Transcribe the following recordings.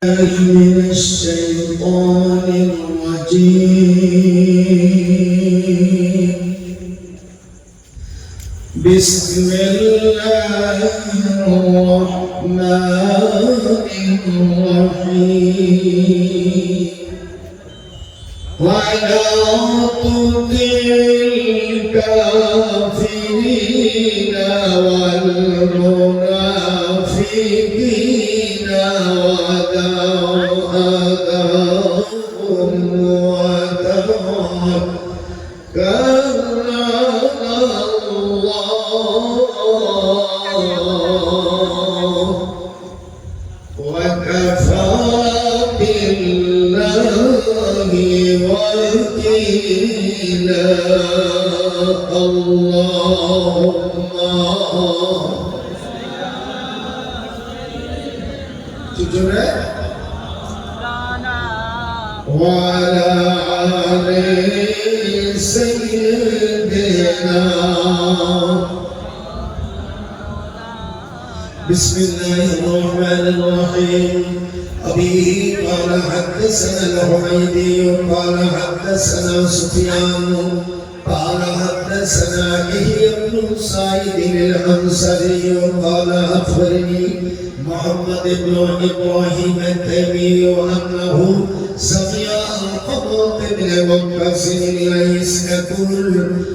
من الشيطان الرجيم. بسم الله الرحمن الرحيم. ولا تطع الكافرين والمنافقين ودعهم وتوكل على الله وكفى بالله وكيلا. اللهم وعلى آل سيدنا. بسم الله الرحمن الرحيم. أبي قال حدثنا الحميدي قال حدثنا سفيان قال حدثنا يحيى بن سعيد الأنصاري قال أخبرني محمد بن إبراهيم التيمي أنه سمع القبط بن وقاص الليث يقول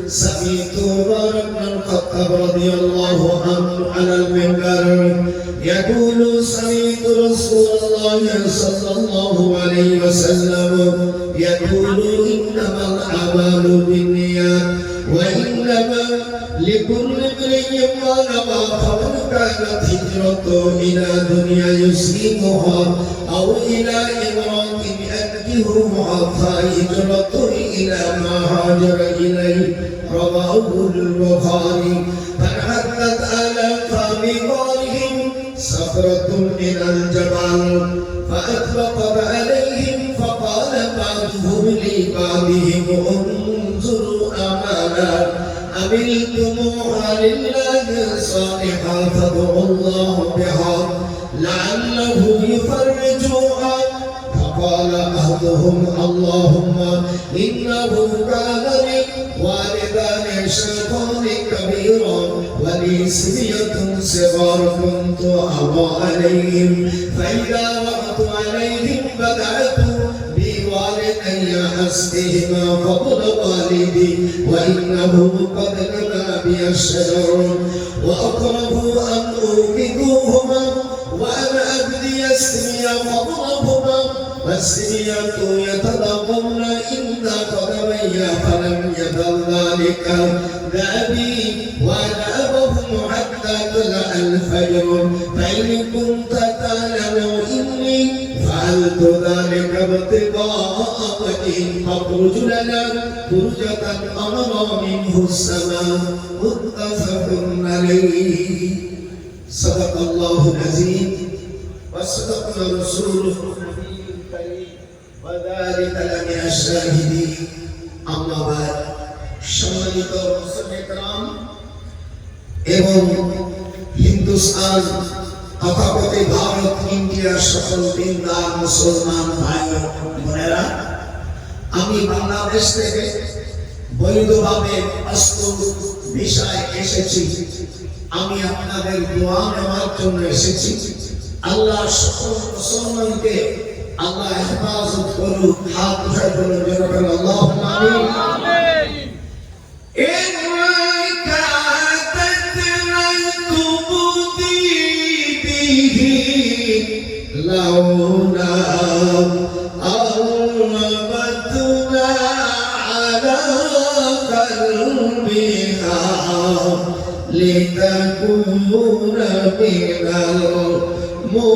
سمعت عمر بن الخطاب رضي الله عنه على المنبر يقول سمعت رسول الله صلى الله عليه وسلم يقول إنما الأعمال بالنيات وإنما لكل امرئ ما نوى. فمن كانت هجرته إلى دنيا يصيبها أو إلى امرأة ينكحها فهجرته إلى ما هاجر إليه. رواه البخاري. فانحدت على فبغارهم صخرة من الجبل فأطبقت عليهم فقال بعضهم لبعضهم انظروا أمانا عملتموها لله صالحا فادعوا الله بها لعله يفرجها. فقال أحدهم اللهم إنه كان لي والدان شيخان كبيرا ولي صبية صغار كنت أبى عليهم فإذا وقت عليهم بدأت بوالدي حسبهما فضل والدي وإنه قد نبى بي الشجر وأقرب أن أوقظوهما وأنا أبدي السمي فضربهما والسمية يتضمن عند قدمي فلم يزل ذلك بأبي وأنا أبهم حتى طلع الفجر. فإن كنت تعلم إني فعلت ذلك ابتغاء وجهك فاخرج لنا فرجة أمر منه السماء. متفق عليه. صدق الله العظيم وصدق رسوله وذلك لمن الشاهدين. أما بعد সম্মানিত মুসলিম کرام এবং হিন্দুস্তান তথা ভারত ইন্ডিয়ার সকল দিনদার মুসলমান ভাই বোনেরা, আমি বাংলাদেশ থেকে বৈধভাবে বাস্তব বিষয় এসেছি। আমি আপনাদের দোয়া নেওয়ার জন্য এসেছি। আল্লাহ সকল মুসলমানকে আল্লাহ হেফাজত করুক। হাত উঠায় বলুন জোরে আল্লাহুম্মা আমিন। لولا أربتنا على قلبها لتكون من المؤمنين.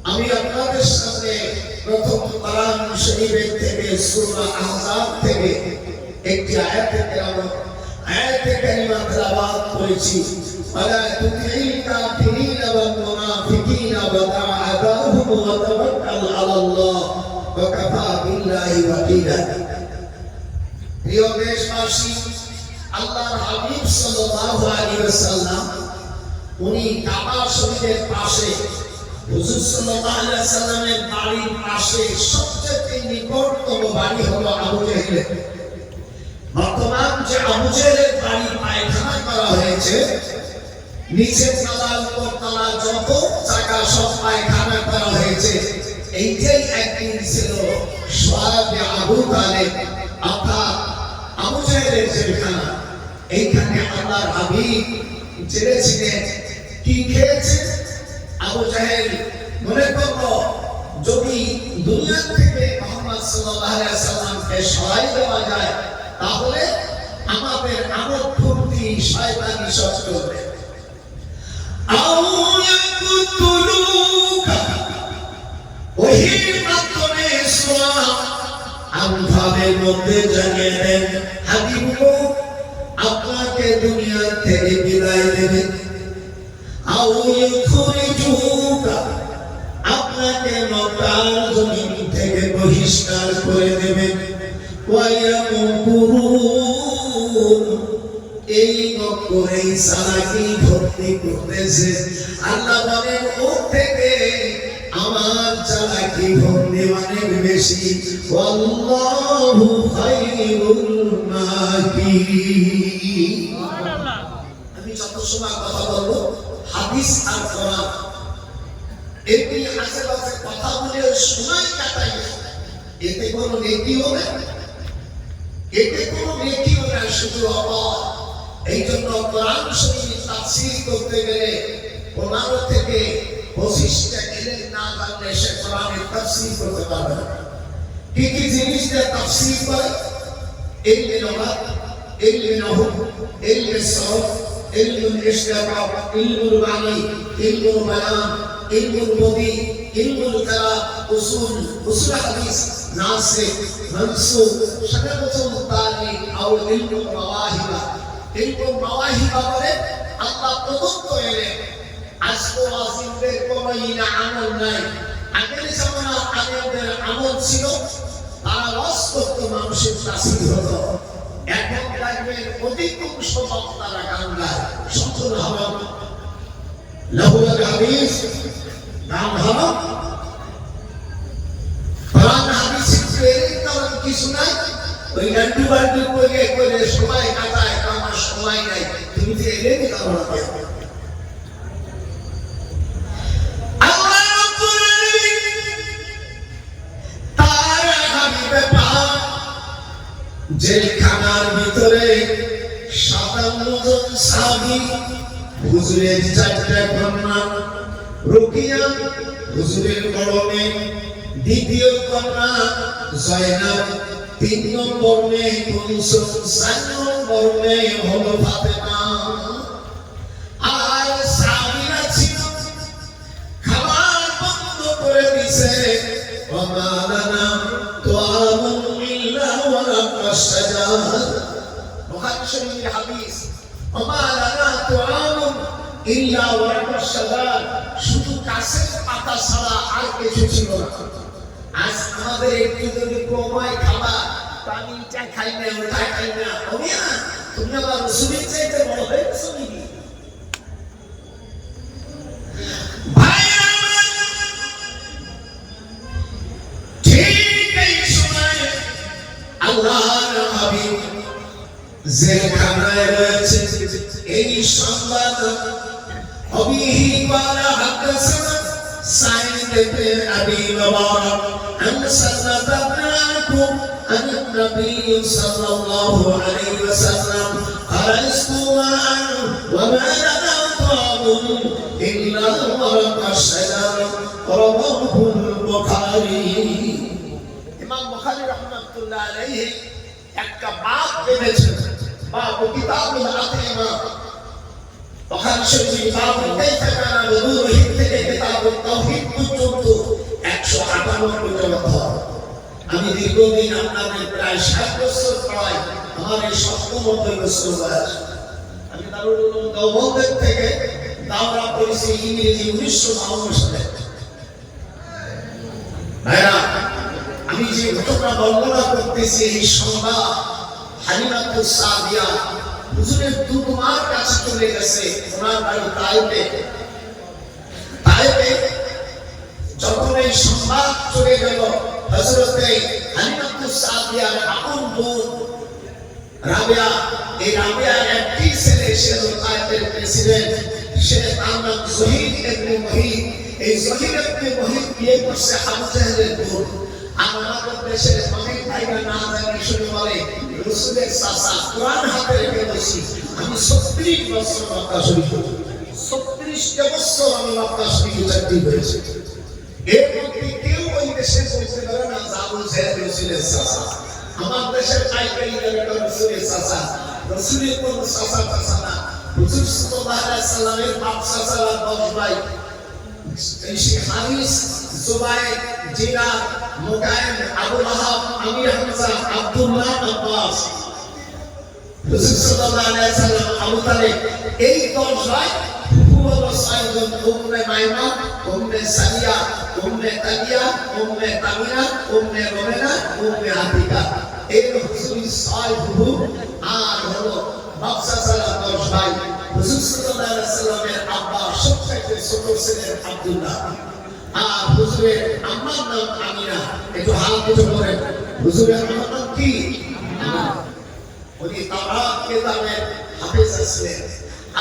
আমি আপনাদের সামনে প্রথম কোরআন শরীফের থেকে সূরা আহজাব থেকে একটি আয়াতে কারিমা তেলাওয়াত করেছি। ওয়ালা তুতিল কাফিরিন ওয়াল মুনাফিকিন ওয়াদa'হুম ওয়া তাওয়াক্কাল আলাল্লাহ ওয়া কাফা বিল্লাহি ওয়াকিলা। প্রিয় দেশবাসী, আল্লাহর হাবিব সাল্লাল্লাহু আলাইহি ওয়াসাল্লাম উনি কাবা শরীফের পাশে হুজুর সাল্লাল্লাহু আলাইহি সাল্লামের বাড়ির পাশে সবচেয়ে নিকটতম বাড়ি হলো আবু জাহেলের। বর্তমান যে আবু জাহেলের বাড়ি পায়খানা করা হয়েছে, নিচের তলা উপর তলা যত জায়গা সব পায়খানা করা হয়েছে, এইটাই একদিন ছিল সাহাবে আবু তালেব অর্থাৎ আবু জাহেলের জেলখানা। এইখানে আল্লাহর হাবিব জেলেছিলেন। কি খেয়েছে আবু জাহেল? মনে করলো যদি দুনিয়া থেকে মুহাম্মদ সাল্লাল্লাহু আলাইহি সাল্লামকে সরাই দেওয়া যায় তাহলে আমাদের আমল ফুর্তি শয়তানি সব করবে। আও ইয়াকুতুলুকা ওহির মাধ্যমে সোয়া আমভাবের মধ্যে জানিয়ে দেন হাবিবু আপনাকে দুনিয়া থেকে বিদায় দেবে। আও ইউখরিজুকা আপনাকে মক্কার জমিন থেকে বহিষ্কার করে দেবে। ওয়া ইয়ামকুরুন এই মক্করে সালাকি ভর্তি করতেছে। আল্লাহ বলেন ও থেকে আমার চালাকি ভর্তি অনেক বেশি। আল্লাহু খায়রুল মাকিরিন। আমি যত সময় কথা বলবো হাদিস আর কোরআন এমনি আশেপাশে কথা বলে সময় কাটাই, এতে কোনো নেকি হবে? এতে কোনো নেকি হবে না, শুধু অপর। এই জন্য কোরআন শরীফ তাফসীর করতে গেলে 15 থেকে 25টা ইলম না জানলে সে কোরআনের তাফসীর করতে পারবে না। কি কি জিনিস দিয়ে তাফসীর করে? ইলমে লুগাত, ইলমে নাহু, ইলমে সরফ, ইলমুল ইশতিকাক, ইলমুল মানি, ইলমুল বায়ান, ইলমুল বদি, ইলমুল কালাম, উসুল হাদিস, নাসিখ, মানসুখ, শারাতুল তারিখ আও ইলমুল মাওয়াহিবা। ইলমুল মাওয়াহিবা বলে আল্লাহ প্রদত্ত এলেম। আজকে ওয়াজিবদের কোনো আমল নাই। আগের জামানা আগের আমল ছিল, তারা ওয়াজ করতো, মানুষের তাসির হতো। এখন দেখবেন অধিকাংশ বক্তারা গান গায়, সম্পূর্ণ হারাম। লাহুল হাদিস গান হারাম, কোরআন হাদিসের তেমন কিছু নাই। ওই গান্ডু বান্ডু করে করে সময় কাটায়, আমার সময় নাই। তুমি যে এলেন কারণ জেলখানার ভিতরে 57 জন সাহাবী, হুজুরের 4টা কন্যা, রুকিয়া হুজুরের বড় মেয়ে, দ্বিতীয় কন্যা জয়নাব, 3 নম্বর মেয়ে কুলসুম, 4 নম্বর মেয়ে হলো ফাতেমা। আর সাহাবীরা ছিল খাবার বন্ধ করে দিয়েছে। ওয়ামালানা তুআমুন ইল্লা ওয়ারাকাশ শাজার। বুখারী শরীফের হাদিস, ওয়ামালানা তুআমুন ইল্লা ওয়ারাকাশ শাজার, শুধু গাছের পাতা ছাড়া আর কিছু ছিল না। আজ আমাদের একটু যদি কমায় খাবার, আমি এটা খাই না, ওটা খাই না, তুমি আবার রসুলের চাইতে বড় হয়ে গেছো নাকি? ঠিক এই সময় আল্লাহর হাবিব জেলখানায় রয়েছে। এই সংবাদ অবিহি ওয়ালা হাদাসানা সাইদ ইবনে আবি মুবারক আন সাল্লাল্লাহু عن النبي صلى الله عليه وسلم قال اسمعوا وما لنا طعام إلا ورق الشجر رواه البخاري। ইমাম বুখারী রাহমাতুল্লাহ আলাইহি একটা বাব লিখেছেন, বাব কিতাবুল আতিমা। বুখারী শরীফ বাব কাইফা কানা বুদুহি থেকে কিতাবুত তাওহীদ পর্যন্ত 158 অধ্যায়। আমি দীর্ঘদিন আপনাদের প্রায় 60 বছর পড়াই, আমার এই 97 বছর বয়স। আমি দারুল উলুম দেওবন্দের থেকে দাওরা করেছি ইংরেজি 1952 সালে। ভাইরা, আমি যে ঘটনা বর্ণনা করতেছি এই সংবাদ হালিমাতুস সাদিয়া হুজুরের দুমার কাছে চলে গেছে ওনার বাড়ি তায়েফে। তায়েফে যখন এই সংবাদ চলে গেল হযরতে হালিমাতুস সাদিয়ার আপন বোন রাবিয়া, এই রাবিয়ার একটি ছেলে ছিল তায়েফের প্রেসিডেন্ট, সে তার নাম জহির ইবনে মুহিত। এই জহির ইবনে মুহিত বিয়ে করছে আবু জাহেলের বোন। আর আমাদের দেশের অনেক ভাইরা না জানি শুনে বলে রাসূলের চাচা কোরআন হাতে রেখে বসি আমি 36 বছর মক্কা শরীফ, 36 বছর আমি মক্কা শরীফে চাকরি করেছি। এর মধ্যে কেউ ওই দেশে বলতে পারে না আবু জাহেল রাসূলের চাচা। আমার দেশের পাইকারি দামে রাসূলের চাচা, রাসূলের কোন চাচা চাচা না, হুজুর সাল্লাল্লাহু আলাইহি সাল্লামের বাপ চাচারা 10 ভাই, হারিস, জুবাইর, জিনাদ, মুকাইম, আবু লাহাব, আমির হামজা, আব্দুল্লাহ, আব্বাস, হুজুর সাল্লাল্লাহু আলাইহি সাল্লাম, আবু তালিব, এই 10 ভাই পুরো সাইজন উম্মে মাইমা, উম্মে সাদিয়া, উম্মে তাকিয়া, উম্মে তামিনা, উম্মে রমেনা, উম্মে আতিকা, এই হুজুরি 6 বুবু আর হলো বাদশা সালাম 10 ভাই। হুজুর সাল্লাল্লাহু আলাইহি সাল্লামের আব্বা সবচেয়ে ছোট ছিলেন আব্দুল্লাহ, আর হুজুরের আম্মার নাম আমিনা। একটু হাত তুলে বলেন হুজুরের আম্মার নাম কি? উনি তাওরাত কিতাবের হাফেজ ছিলেন।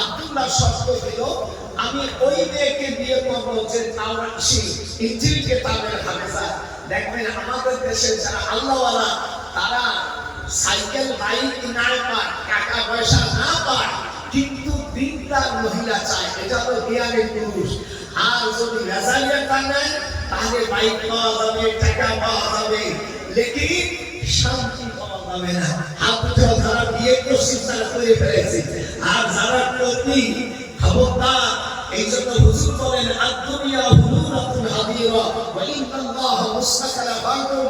আব্দুল্লাহ শর্ত দিল আমি ওই মেয়েকে বিয়ে করবো যে তাওরাত ইনজিল কিতাবের হাফেজা। দেখবেন আমাদের দেশে যারা আল্লাহওয়ালা তারা সাইকেল বাইক না পায়, টাকা পয়সা না পায়, কিন্তু দিনদার মহিলা চায়, এটা তো জ্ঞানী পুরুষ। আর যদি রেজালিয়াটা নেয় তাহলে বাইক পাওয়া যাবে, টাকা পাওয়া যাবে, লেকিন শান্তি পাওয়া যাবে না। আপনারা যারা বিয়ে করছি তারা করে ফেলেছে, আর যারা করবি খবরদার। এই জন্য হুজুর বলেন আদ-দুনিয়া হুলুলাতুন হাদিরা ওয়া ইন্নাল্লাহা মুস্তাকলাবাতুন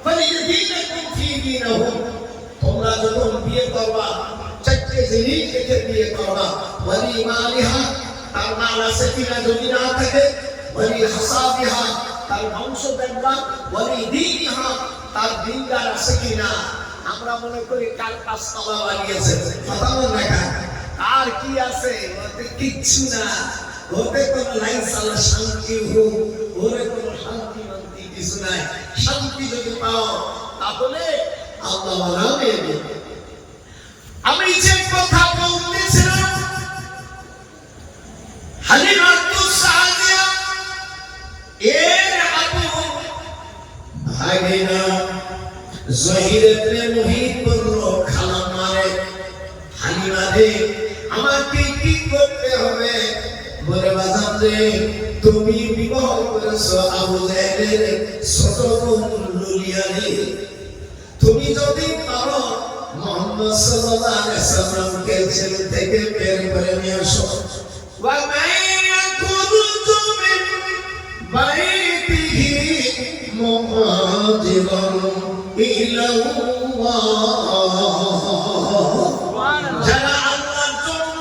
ফালিয়াদিনাকুম ফি দীনিহিম। তোমরা যখন বিয়ে করবা চারটে জিনিস দেখে বিয়ে করবা, ওয়ালি মালিহা, তার মাল আছে কিনা, যদি না থাকে, ওয়ালি হাসাবিহা, তার বংশ দেখবা, ওয়ালি দীনিহা, তার দিনদার আছে কিনা। আমরা মনে করি কাল 5 তলা বানিয়েছে, কথা বল না, আর কি আছে, ওতে কিচ্ছু না, ওতে কোনো লাইসাল শান্তি হোক, ওরে কোনো শান্তি মান্তি কিছু নাই। শান্তি যদি পাও তাহলে আল্লাহ বানাবে। আমি যে কথা বলতেছিলাম হালিমাতুস সাদিয়া এর আপু ভাগিনা জহির ইবনে মুহিত বলল খালাম্মা রে, হালিমা রে আমাকে কি করতে হবে? বলে বাজান রে তুমি বিবাহ করেছো আবু জাহেলের ছোট বোন লুলিয়ারে, তুমি যদি পারো মুহাম্মদ সাল্লাল্লাহু আলাইহি ওয়াসাল্লামকে জেল থেকে বের করে নিয়ে আসো। ওয়া মাইয়াকুতু মিন বাইতিহি মুহাজিরান ইলাল্লাহ। যারা আল্লাহর জন্য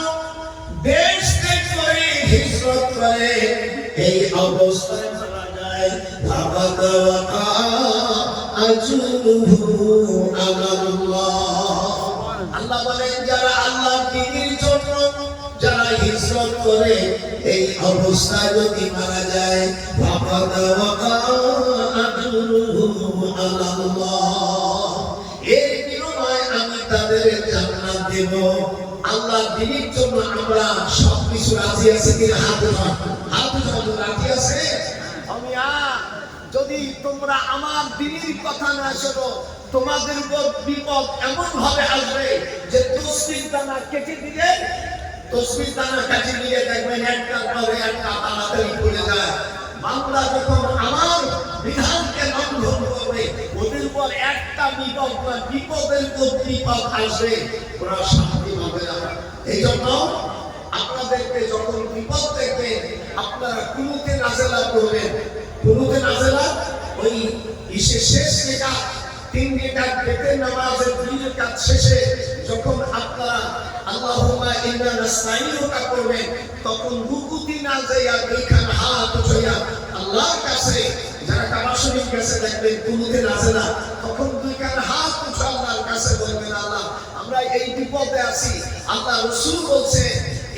দেশ ত্যাগ করে হিজরত করে এই অবস্থায় মারা যায়, ফাকাদ ওয়াকা আজরুহু আলাল্লাহ। আল্লাহ বলেন যারা আল্লাহর দ্বীনের জন্য যারা হিজরত করে এই অবস্থায় যদি মারা যায়, ফাকাদ ওয়াকা আজরুহু আলাল্লাহ, এর বিনিময়ে আমি তাদের জান্নাত দেব। আল্লাহর দ্বীনের জন্য আমরা সবকিছু রাজি আছি কিনা? হাত উঠান, রাজি আছে? যদি তোমরা আমার দ্বীনের কথা না শোনো, তোমাদের উপর বিপদ এমন ভাবে আসবে যে তসবির দানা কেটে দিলে, তসবির দানা কেটে দিলে দেখবেন একটা পরে একটা তাড়াতাড়ি পড়ে যায়। বান্দা যখন আমার বিধানকে লঙ্ঘন করবে, ওদের উপর একটা বিপদ না বিপদের উপর বিপদ আসবে, ওরা শান্তি পাবে না। এই জন্য আপনাদেরকে যখন বিপদ দেখবে আপনারা কুনুতে নাজেলা করবেন। কুনুতে নাজেলা ওই শেষ রেখাত 3 রেখাত বেতের নামাজের 2 রেখাত শেষে যখন আপনারা আল্লাহুম্মা ইন্না নাস্তাইনুকা করবেন, তখন রুকুতে না যাইয়া দুইখান হাত উঠাইয়া আল্লাহর কাছে, যারা কাবা শরীফ কাছে দেখবেন কুনুতে নাজেলা, তখন দুইখান হাত উঠে আল্লাহর কাছে বলবেন আল্লাহ আমরা এই বিপদে আছি। আল্লাহ রাসূল বলছে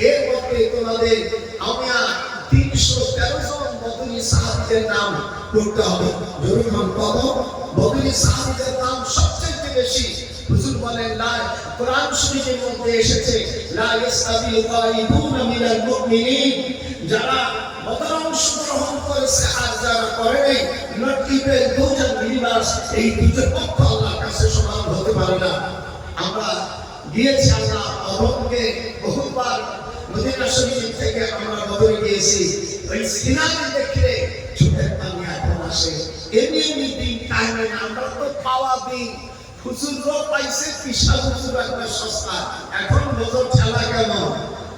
এর মধ্যে তোমাদের আমি 313 জন বদরি সাহাবীদের নাম করতে হবে। যখন কত বদরি সাহাবীদের নাম সবচেয়ে বেশি হুজুর বলেন না, কোরআন শরীফের মধ্যে এসেছে লা ইয়াস্তাবিল গায়বুনা মিনাল মুমিনিন, যারা বদর অংশগ্রহণ করেছে আর যারা করে নাই, নট ইভেন দুজন বিলিভার্স, এই দুজন পক্ষ আল্লাহর কাছে সমান হতে পারে না। আমরা গিয়েছি, আল্লাহ অরবকে বহুবার মদিনা শরীফ থেকে আমরা বদরে গিয়েছি। ওই সিনাকে দেখলে চোখের পানি এখন আসে। এমনি দিন টাইমে আমরা তো পাওয়া দিন হুজুরও পাইছে, পিসাব হুজুর একটা সস্তা। এখন বদর খেলা কেমন?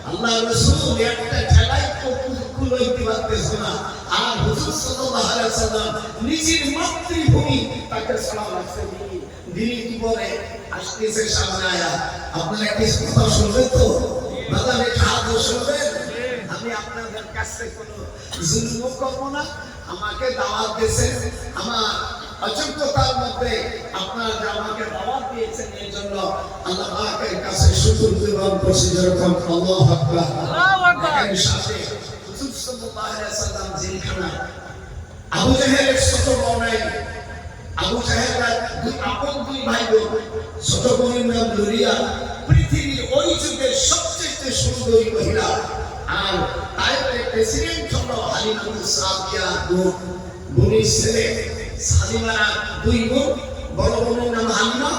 আল্লাহ রাসূল একটা খেলাই কুল হইতে পারতেছে না, আর হুজুর সাল্লাল্লাহু আলাইহি ওয়াসাল্লাম নিজের মাতৃভূমি তাকে সালাম রাখছে। দিনী জীবনে আসতেছে সামনে আয়া। আপনারা কি কথা শুনবেন তো? বাজারে খাওয়া শুনবেন? আমি আপনাদের কাছে কোনো জুলুম করব না। আমাকে দাওয়াত দিয়েছেন, আমার অযোগ্যতার মধ্যে আপনারা যে আমাকে দাওয়াত দিয়েছেন এর জন্য আল্লাহ পাকের কাছে শুকর নিবেদন করছি। যেরকম আল্লাহু আকবার, আল্লাহু আকবার। এর সাথে হুজুর সাল্লাল্লাহু আলাইহি ওয়াসাল্লাম জেলখানায় আবু জাহেলের ছোট বোন, আবু জাহেলের দুই ভাই বোন, ছোট বোনের নাম লুরিয়া, পৃথিবীর ওই যুগের সবচেয়ে সুন্দরী মহিলা। আর তাইফের প্রেসিডেন্ট হলো হালিমাতুস সাদিয়া, বোনের ছেলে সালিমারা দুই বোন, বড় বোনের নাম হালিমা,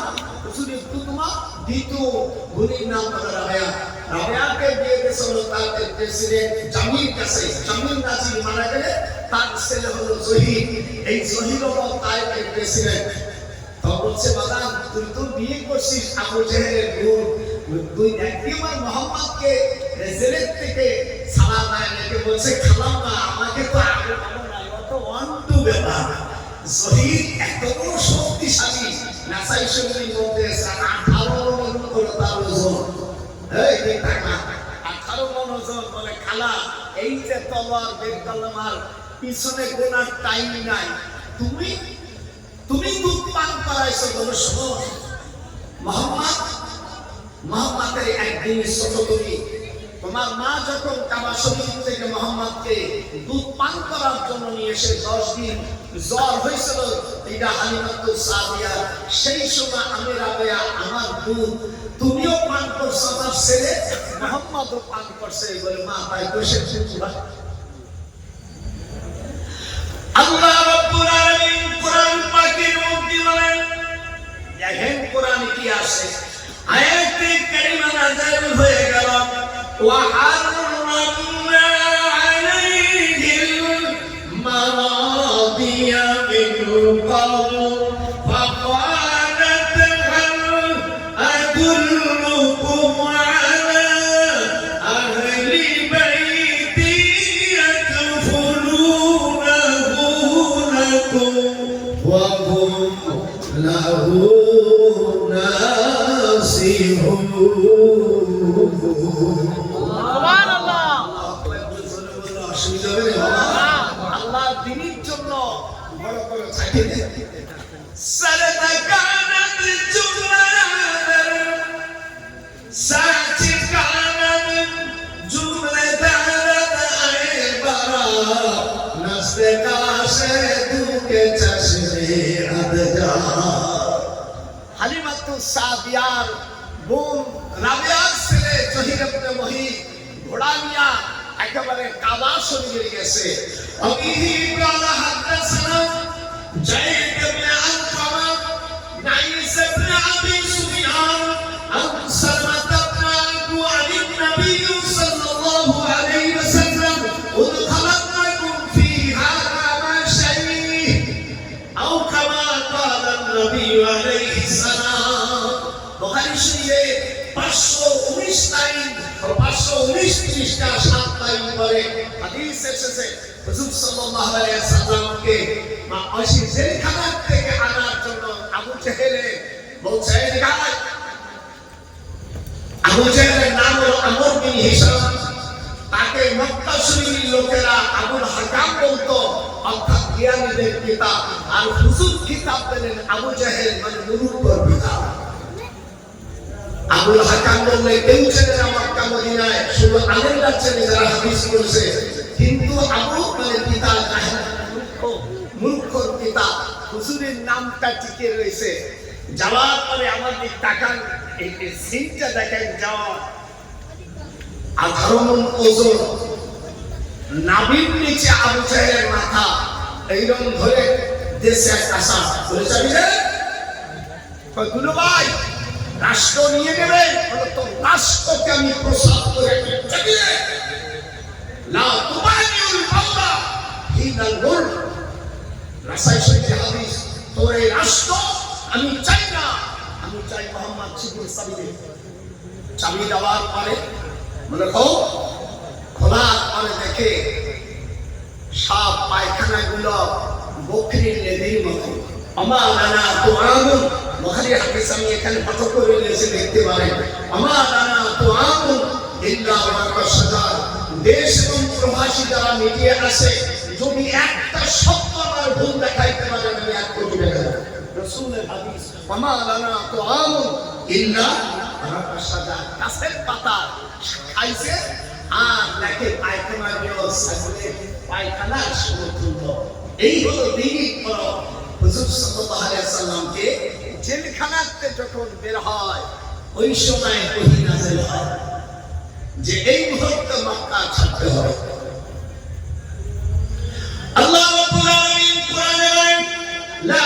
হুজুরের কুতুমা, দ্বিতীয় বোনের নাম রাবেয়া। রাবেয়াকে বিয়ে দিয়েছিল তার প্রেসিডেন্ট জামির কাছে। জামির নাজির মারা গেলে তার ছেলে হলো জহির। এই জহির হলো তাইফের প্রেসিডেন্ট। তো বলছে বাবা, তুই তো বিয়ে করছিস আবু জাহেলের বোন, তুই একবার মোহাম্মদকে জেলের থেকে সালাম আনতে বলছে খালাম না, আমাকে তো আগে ভালো না, অত অন্টু ব্যাপার। জহির এত বড় শক্তিশালী, নাসাই শরীরের মধ্যে 18 মণ করে তার ওজন। এই যে টাকা 18 মণ ওজন। বলে খালা, এই যে তলোয়ার বের করলাম, আর পিছনে গোনার টাইম নাই, তুমি দুধ পান করাইছো। বলে শোনো মোহাম্মদের একদিনের ছোট তুমি, তোমার মা যখন কাবা শরীফ থেকে মোহাম্মদকে দুধ পান করার জন্য নিয়ে এসে 10 দিন জ্বর হয়েছিল, এটা হালিমাতুস সাদিয়া, সেই সময় আমি রাবেয়া আমার দুধ তুমিও পান করছো, আমার ছেলে মোহাম্মদও পান করছে। বলে মা তাই বসে আল্লাহ রাব্বুল আলামিন কোরআন পাকের মধ্যে বলেন, দেখেন কোরআনে কি আছে। আয়াতে কারিমা নাযিল হয়ে গেল, ওয়া হাররামনা আলাইহিল মারাদিয়া মিন ক্বাবল ফাকালাত হাল আদুল্লুকুম আলা আহলি বাইতি ইয়াকফুলুনাহু লাকুম ওয়া হুম লাহু আল্লাহ দিনের জন্য বড় বড় চাকরি হালিমাতুস সাদিয়ার বোন রাবেয়ার ছেলে জহির ইবনে মুহিত ঘোড়া নিয়া একেবারে কাবা শরীফে গেছে। আবিহি ক্বালা হাদাসানা যায়েদ ইবনে আনকামা, নাইস ইবনে আবি সুফিয়ান, আন সালমাত ইবনে আবু আলী নবী সাল্লাল্লাহু আলাইহি ওয়াসাল্লাম উদখালাকুম ফি হাযা মা শাই আও কামা ক্বালা নবী আলাইহিস সালাম। বুখারী শরীফে 519 লাইন, 519 পৃষ্ঠা 7 লাইন পরে হাদিস এসেছে হুজুর সাল্লাল্লাহু আলাইহি ওয়াসাল্লামকে মাশি জেলখানা থেকে আনার জন্য আবু জাহেলে বলছে, আবু জাহেলের নাম হলো আমর বিন হিশাম, তাকে মক্কা শরীফের লোকেরা আবুল হাকাম বলতো, অর্থাৎ জ্ঞানীদের পিতা। আর হুজুর কিতাব দিলেন আবু জাহেল মানে মুরুব্বির পিতা। আবুল হাকাম বললে কেউ চেনে না মক্কা মদিনায়, শুধু আলেমরা চেনে যারা হাদিস বলছে। কিন্তু আবু মানে পিতা মূর্খর পিতা, হুজুরের নামটা টিকে রয়েছে। যাওয়ার পরে আমাদের তাকান, এই সিনটা দেখেন, যাওয়ার 18 মণ ওজন, নাভির নিচে আবু জাহেলের মাথা, এইরকম ধরে দেশে একটা সাপ বলে যাবি রে কইগুলো ভাই রাষ্ট্র নিয়ে নেবে, তো রাষ্ট্রকে আমি প্রসাদ করে যাবি রে লা তুবানিউল মাওলা হিনাল মুল। রাসাই শরীফে হাদিস, তোর এই রাষ্ট্র আমি চাই না, আমি চাই মোহাম্মদ শিবুল সাবিদে। চাবি দেওয়ার পরে বলে খোলার পরে দেখে সব পায়খানাগুলো বকরির লেদের মতো। আমার নানা তো আমুন, বুখারী হাদিস আমি এখানে পাঠ করে নিয়েছি, দেখতে পারেন। আমার নানা তো আমুন ইল্লা ওয়া সাজার। দেশ এবং প্রবাসী যারা মিডিয়া আছে, যদি একটা শব্দ আমার ভুল দেখাইতে পারেন, আমি 1 কোটি টাকা দেব। রাসূলের হাদিস, আমার নানা তো আমুন ইল্লা ওয়া সাজার। গাছের পাতা খাইছে আর দেখে পায়খানা গুলো সাজলে পায়খানা সমতুল্য। এই হলো দিনই পর হুজুর সাল্লাল্লাহু আলাইহি ওয়াসাল্লামকে জেলখানাতে যখন বের হয়, ওই সময় ওহী নাযিল হয় যে এই মুহূর্তে মক্কা ছাড়তে হবে। আল্লাহ রাব্বুল আলামিন কোরআনে বলেন, লা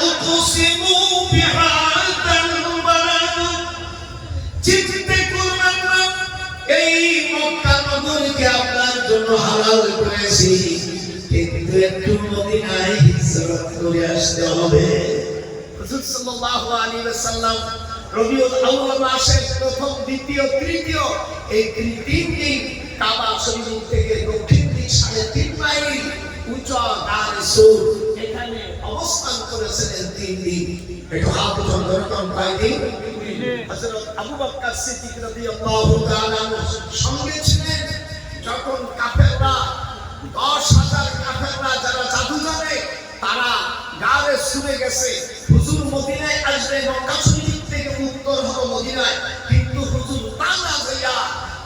উকসিমু বিহাদাল বালাদ। চিন্তা করবেন না, এই মক্কা নগরীকে আপনার জন্য হালাল করেছি, কিন্তু একটু মদিনায় হিজরত করে আসতে হবে। হুজুর সাল্লাল্লাহু আলাইহি ওয়াসাল্লাম রবিউল আউয়াল মাসের প্রথম, দ্বিতীয়, তৃতীয় এই 3 দিন কাবা শরীফ থেকে দক্ষিণ দিক 3.5 মাইল উঁচু গারে সূর এখানে অবস্থান করেছিলেন 3 দিন। একটু হাত উঠান ধরতাম কয় দিন? হযরত আবু বকর সিদ্দিক রাদিয়াল্লাহু তাআলা সঙ্গে ছিলেন। যখন কাফেররা 10,000 কাফেররা যারা জাদু জানে তারা গারে সূরে গেছে, হুজুর মদিনায় আসবে, মক্কা শরীফ থেকে উত্তর হলো মদিনায়, কিন্তু হুজুর তা না যাইয়া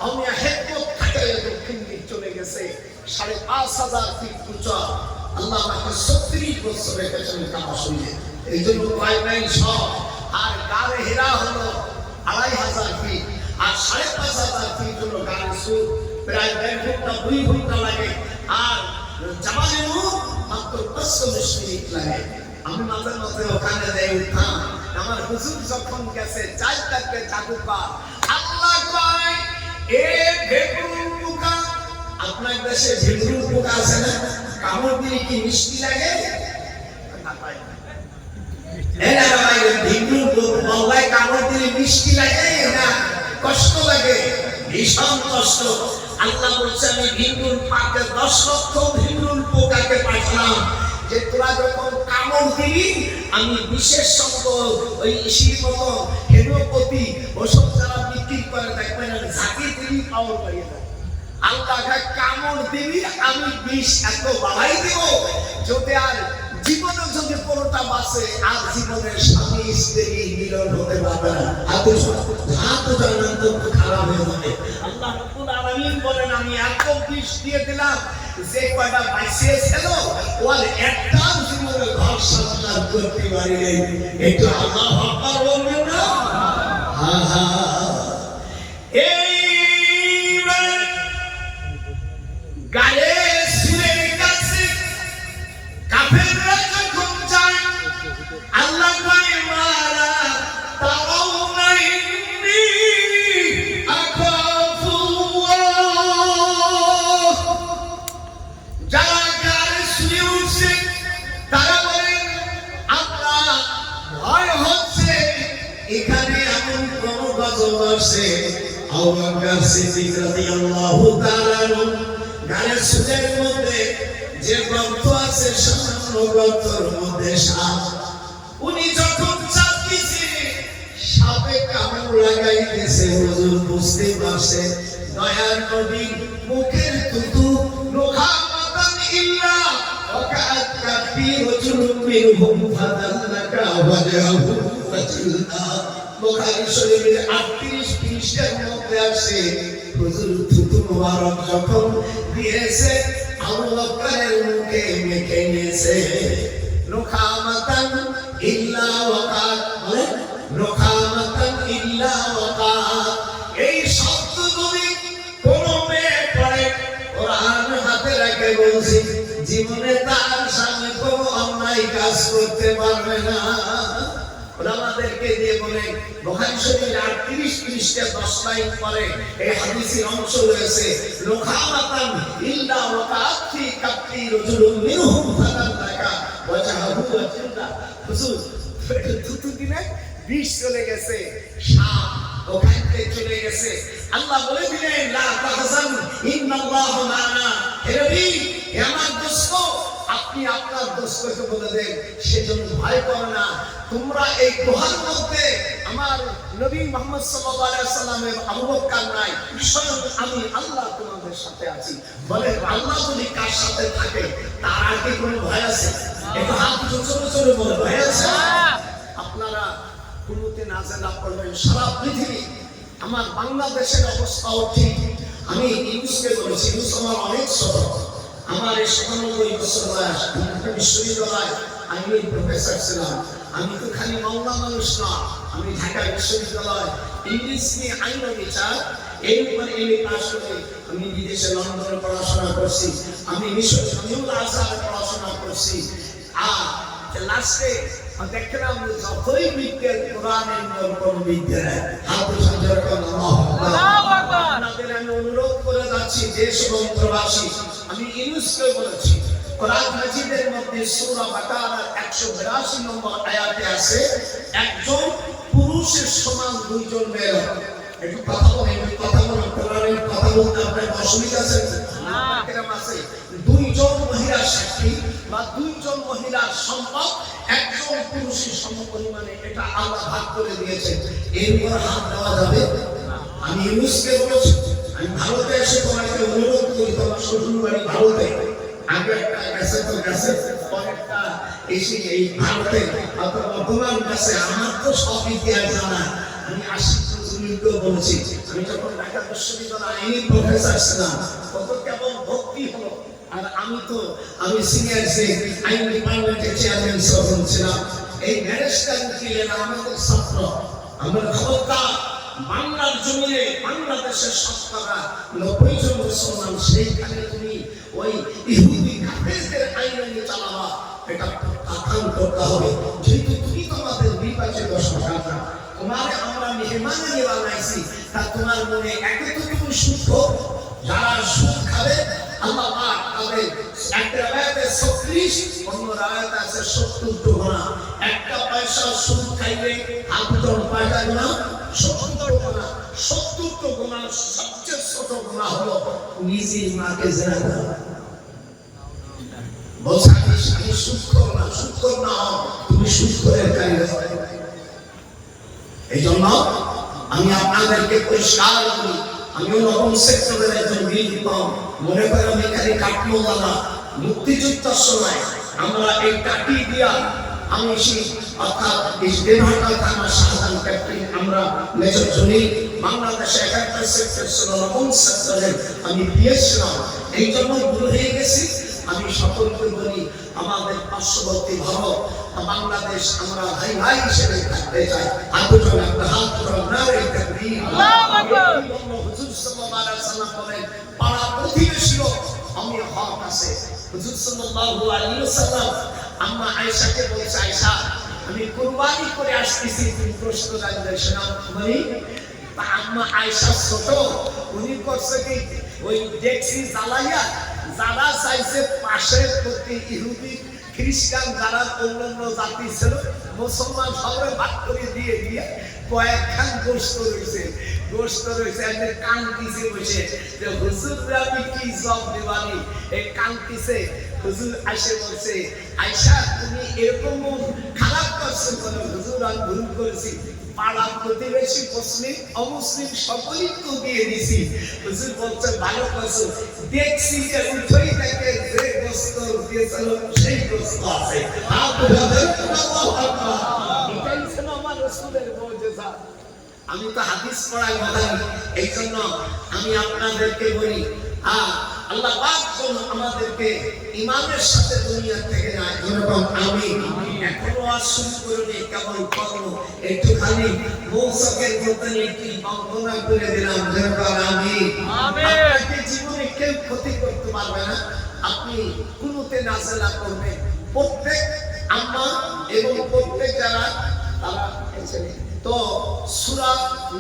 আমি হেকমত খাটাইয়া দক্ষিণ দিক চলে গেছে। 5,500 ফিট উঁচা, আল্লাহ আমাকে 36 বছর রেখেছেন কাবা শরীফে, এই জন্য 5 মাইল সব। আর গারে হেরা হলো 2,500 ফিট, আর 5,500 ফিট হলো গারে সূর, প্রায় 1.5 ঘন্টা 2 ঘন্টা লাগে। আর জামালে নূর মাত্র 45 মিনিট লাগে। আমি মাঝে মাঝে ওখানে যাই উঠতাম। আমার হুজুর যখন গেছে 4টা জাদুকর, আল্লাহ কয় এ ভেকুর পোকা, আপনার দেশে ভেকুর পোকা আছে না, কামড় দিলে কি মিষ্টি লাগে? না পায় না ভাই, ভেকুর বল্লায় কামড় দিলে মিষ্টি লাগে না কষ্ট লাগে? ভীষণ কষ্ট। আল্লাহ বলছে আমি ভিন্নুল পাকে 10 লক্ষ ভিন্নুল পোকাকে পাঠালাম, যে তোরা যখন কামড় দিবি আমি বিশেষ সঙ্গ ওই ইসির মতো হেমোপতি ওষুধ যারা বিক্রি করে দেখবেন, আমি ঝাঁকি দিবি পাওয়ার পাইয়ে দেয়। আল্লাহকে কামড় দিবি আমি বিষ এত বাড়াই দেব, যদি আর জীবনে যদি পুরোটা বাঁচে আর জীবনের স্বামী স্ত্রী মিলন হতে পারবে না। হাত জানান তো খারাপ হয়ে যাবে। আল্লাহ রাব্বুল আলামিন বলেন আমি এত বিষ দিয়ে দিলাম, যে কয়টা বাইসে ছিল ওর একটা জীবনে ঘর সংসার করতে পারি নাই। একটু আল্লাহু আকবার বলবেন না? হ্যাঁ হ্যাঁ। এই গায়ে সুরের কাছে কাফেররা যখন যায়, আল্লাহ কয় মারা তারাউনা ইন্নী আখাফুল্লাহ। যারা গায়ে সুরে উঠছে তারা বলে আমরা ভয় হচ্ছে এখানে এমন কোন গজব আসে। আবু বকর সিদ্দিক রাদিয়াল্লাহু তাআলা গায়ের সুরের মধ্যে যে গ্রন্থ আছে সামান্য গ্রন্থের মধ্যে সাপ, উনি যখন চাপ দিছে সাপে কামড় লাগাই দিয়েছে। হুজুর বুঝতে পারছে দয়ার নবী মুখের থুতু লোহা মাতান ইল্লা ওয়াকাত কাফি রাজুলুম মিনহুম ফাদাল্লাকা ওয়াজাহু রাজুল্লাহ বুখারী শরীফের 38 পৃষ্ঠার মধ্যে আছে হুজুর থুতু মুবারক যখন দিয়েছে আবু বকরের মুখে মেখে নিয়েছে রুখামাতান ইল্লা ওয়াকাত বলে রুখামাতান ইল্লা ওয়াকাত এই শব্দ যদি কোন মেয়ে পড়ে কোরআন হাতে রেখে বলছি জীবনে তার সামনে কোনো অন্যায় কাজ করতে পারবে না ওলামাদেরকে দিয়ে বলে বুখারী শরীফের 38 পৃষ্ঠা 10 লাইন পরে এই হাদিসের অংশ রয়েছে রুখামাতান ইল্লা ওয়াকাত ফি কাফি রাজুলুম মিনহুম ফাতাল্লাকা ওয়াজহাহু ওয়াজুল্লা হুজুর থুতু দিলে বিষ চলে গেছে সাপ ওখান থেকে চলে গেছে আল্লাহ বলে দিলেন লা তাহজান ইন্নাল্লাহু মা'ানা হে নবী হে আমার দোস্ত আপনি আপনার দোস্তকে বলে দেন সেজন্য ভয় করো না তোমরা এই গুহার মধ্যে আমার নবী মুহাম্মদ সাল্লাল্লাহু আলাইহি সাল্লামের আবু বকর নাই স্বয়ং আমি আল্লাহ তোমাদের সাথে আছি বলে আল্লাহ যদি কার সাথে থাকে তার আগে কোনো ভয় আছে একটু হাত জোরে জোরে বলে ভয় আছে আপনারা কুনুতে নাযিলা পড়বেন সারা পৃথিবী আমার বাংলাদেশের অবস্থাও ঠিক আমি ইউনুসকে বলেছি ইউনুস আমার অনেক ছোট আমার 97 বছর বয়স আমি বিশ্ববিদ্যালয় আইনের প্রফেসর ছিলাম আমি তো খালি বাংলা মানুষ না আমি ঢাকা বিশ্ববিদ্যালয় ইংলিশ নিয়ে আইন বিচার এর উপরে এমএ পাস করে আমি বিদেশে লন্ডনে পড়াশোনা করছি আমি মিশর জামিউল আজহারে পড়াশোনা করছি আর লাস্টে দেখলাম যতই বিজ্ঞান কোরআনের কোন বিজ্ঞান হাত সঞ্জয় করেন আল্লাহু আকবার আপনাদের আমি অনুরোধ করে যাচ্ছি দেশ এবং প্রবাসী আমি ইউনুসকে বলেছি কোরআন মাজিদের মধ্যে সূরা বাকারার 182 নম্বর আয়াতে আছে একজন পুরুষের সমান দুইজন মেয়ে একটু কথা বলেন কোরআনের কথা বলতে আপনার অসুবিধা আছে না কেরাম আছে দুইজন মহিলা সাক্ষী বা দুইজন মহিলার সম্পদ একজন পুরুষের সমপরিমাণে এটা আল্লাহ ভাগ করে দিয়েছেন এর উপর হাত দেওয়া যাবে আমি ইউনুসকে বলেছি আমি ভারতে এসে তোমাকে অনুরোধ করি তোমার শ্বশুর বাড়ি ভারতে আগে একটা গেছে তো গেছে পরেরটা এসে এই ভারতে বর্তমান গেছে আমার তো সব ইতিহাস জানা আমি আশিক নজরুলকে বলেছি আমি যখন ঢাকা বিশ্ববিদ্যালয়ে আইনি প্রফেসর ছিলাম কত কেবল ভক্তি হলো আর আমি সিনিয়র আইন ডিপার্টমেন্টের চেয়ারম্যান সদন ছিলাম এই ম্যারেজটা ছিলেন আমাদের ছাত্র আমরা খবরদার বাংলার জমিনে বাংলাদেশের শতকরা 90 জন মুসলমান সেইখানে তুমি ওই ইহুদি কাফেরদের আইন নিয়ে চালাবা এটা প্রত্যাখ্যান করতে হবে যেহেতু তুমি তোমাদের নির্বাচিত সরকার তোমারে আমরা মেহমানে নিয়ে বানাইছি তা তোমার মনে একে তো তুমি সুখ যারা সুখ খাবে আল্লাহ পাক তাদের একটা রায়াতে 36 অন্য রায়াতে আছে 70 গুণা একটা পয়সা সুখ খাইলে আগুন পাঠায় না 70 গুণা 70 গুণা সবচেয়ে ছোট গুণা হলো নিজে মাকে জিনা করা বলছে আমি সুখ করব না তুমি সুখ করে কারিগর এই জন্য আমি আপনাদেরকে পরিষ্কার করি আমিও নবম সেক্টরের একজন বীর মনে করেন আমি এখানে কাটলো দাদা মুক্তিযুদ্ধের সময় আমরা এই কাটি দিয়া আমি সেই অর্থাৎ দেড়ঘন্টা থানা শাহজাহান ক্যাপ্টেন আমরা মেজর জনি বাংলাদেশে 71 সেক্টর ছিল নবম সেক্টরে আমি পিএসছিলাম এই জন্য দূর হয়ে গেছি আমি সকলকে বলি আমাদের পার্শ্ববর্তী ভারত বাংলাদেশ আমরা ভাই ভাই হিসেবে থাকতে চাই আগুন একটা হাত ধরে নারে তাকবীর আল্লাহু আকবার হুজুর সাল্লাল্লাহু আলাইহি ওয়াসাল্লাম বলেন পাড়া প্রতিবেশীও আমি হক আছে হুজুর সাল্লাল্লাহু আলাইহি ওয়াসাল্লাম আম্মা আয়েশাকে বলেছে আয়েশা আমি কুরবানি করে আসতেছি তুমি প্রশ্ন জানতে শোনাও বলি আম্মা আয়েশা ছোট উনি করছে কি ওই দেখছি জ্বালাইয়া যারা চাইছে পাশে প্রতি ইহুদি খ্রিস্টান যারা অন্যান্য জাতি ছিল মুসলমান সবাই ভাগ করে দিয়ে কয়েকখান গোস্ত রয়েছে এদের কান কিসে বসে যে হুজুর আমি কি জব দেবানি এই কান কিসে হুজুর আসে বলছে আয়েশা তুমি এরকম খারাপ করছো বলে হুজুর আমি ভুল করেছি পাড়া প্রতিবেশী মুসলিম অমুসলিম সকলেই তো দিয়ে দিছি হুজুর বলছে ভালো করছো দেখছি যে উঠেই থেকে যে গোস্ত দিয়েছিল সেই গোস্ত আছে আপনাদের আল্লাহু আকবার বলছেন আমার রাসূলের মুজিজা। আমি তো হাদিস পড়াই ভাই, এই জন্য আমি আপনাদেরকে বলি আল্লাহ পাক যেন আমাদেরকে ঈমানের সাথে দুনিয়া থেকে নেয়। যেরকম আমি এখনো শুরু করিনি, কেবল করবো একটু খালি মৌসকের মতন একটি বন্দনা করে দিলাম। যেরকম আমি আপনাকে জীবনে কেউ ক্ষতি করতে পারবে না। আপনি কুনুতে নাযিলা করবেন, প্রত্যেক আম্মা এবং প্রত্যেক যারা তারা তো সূরা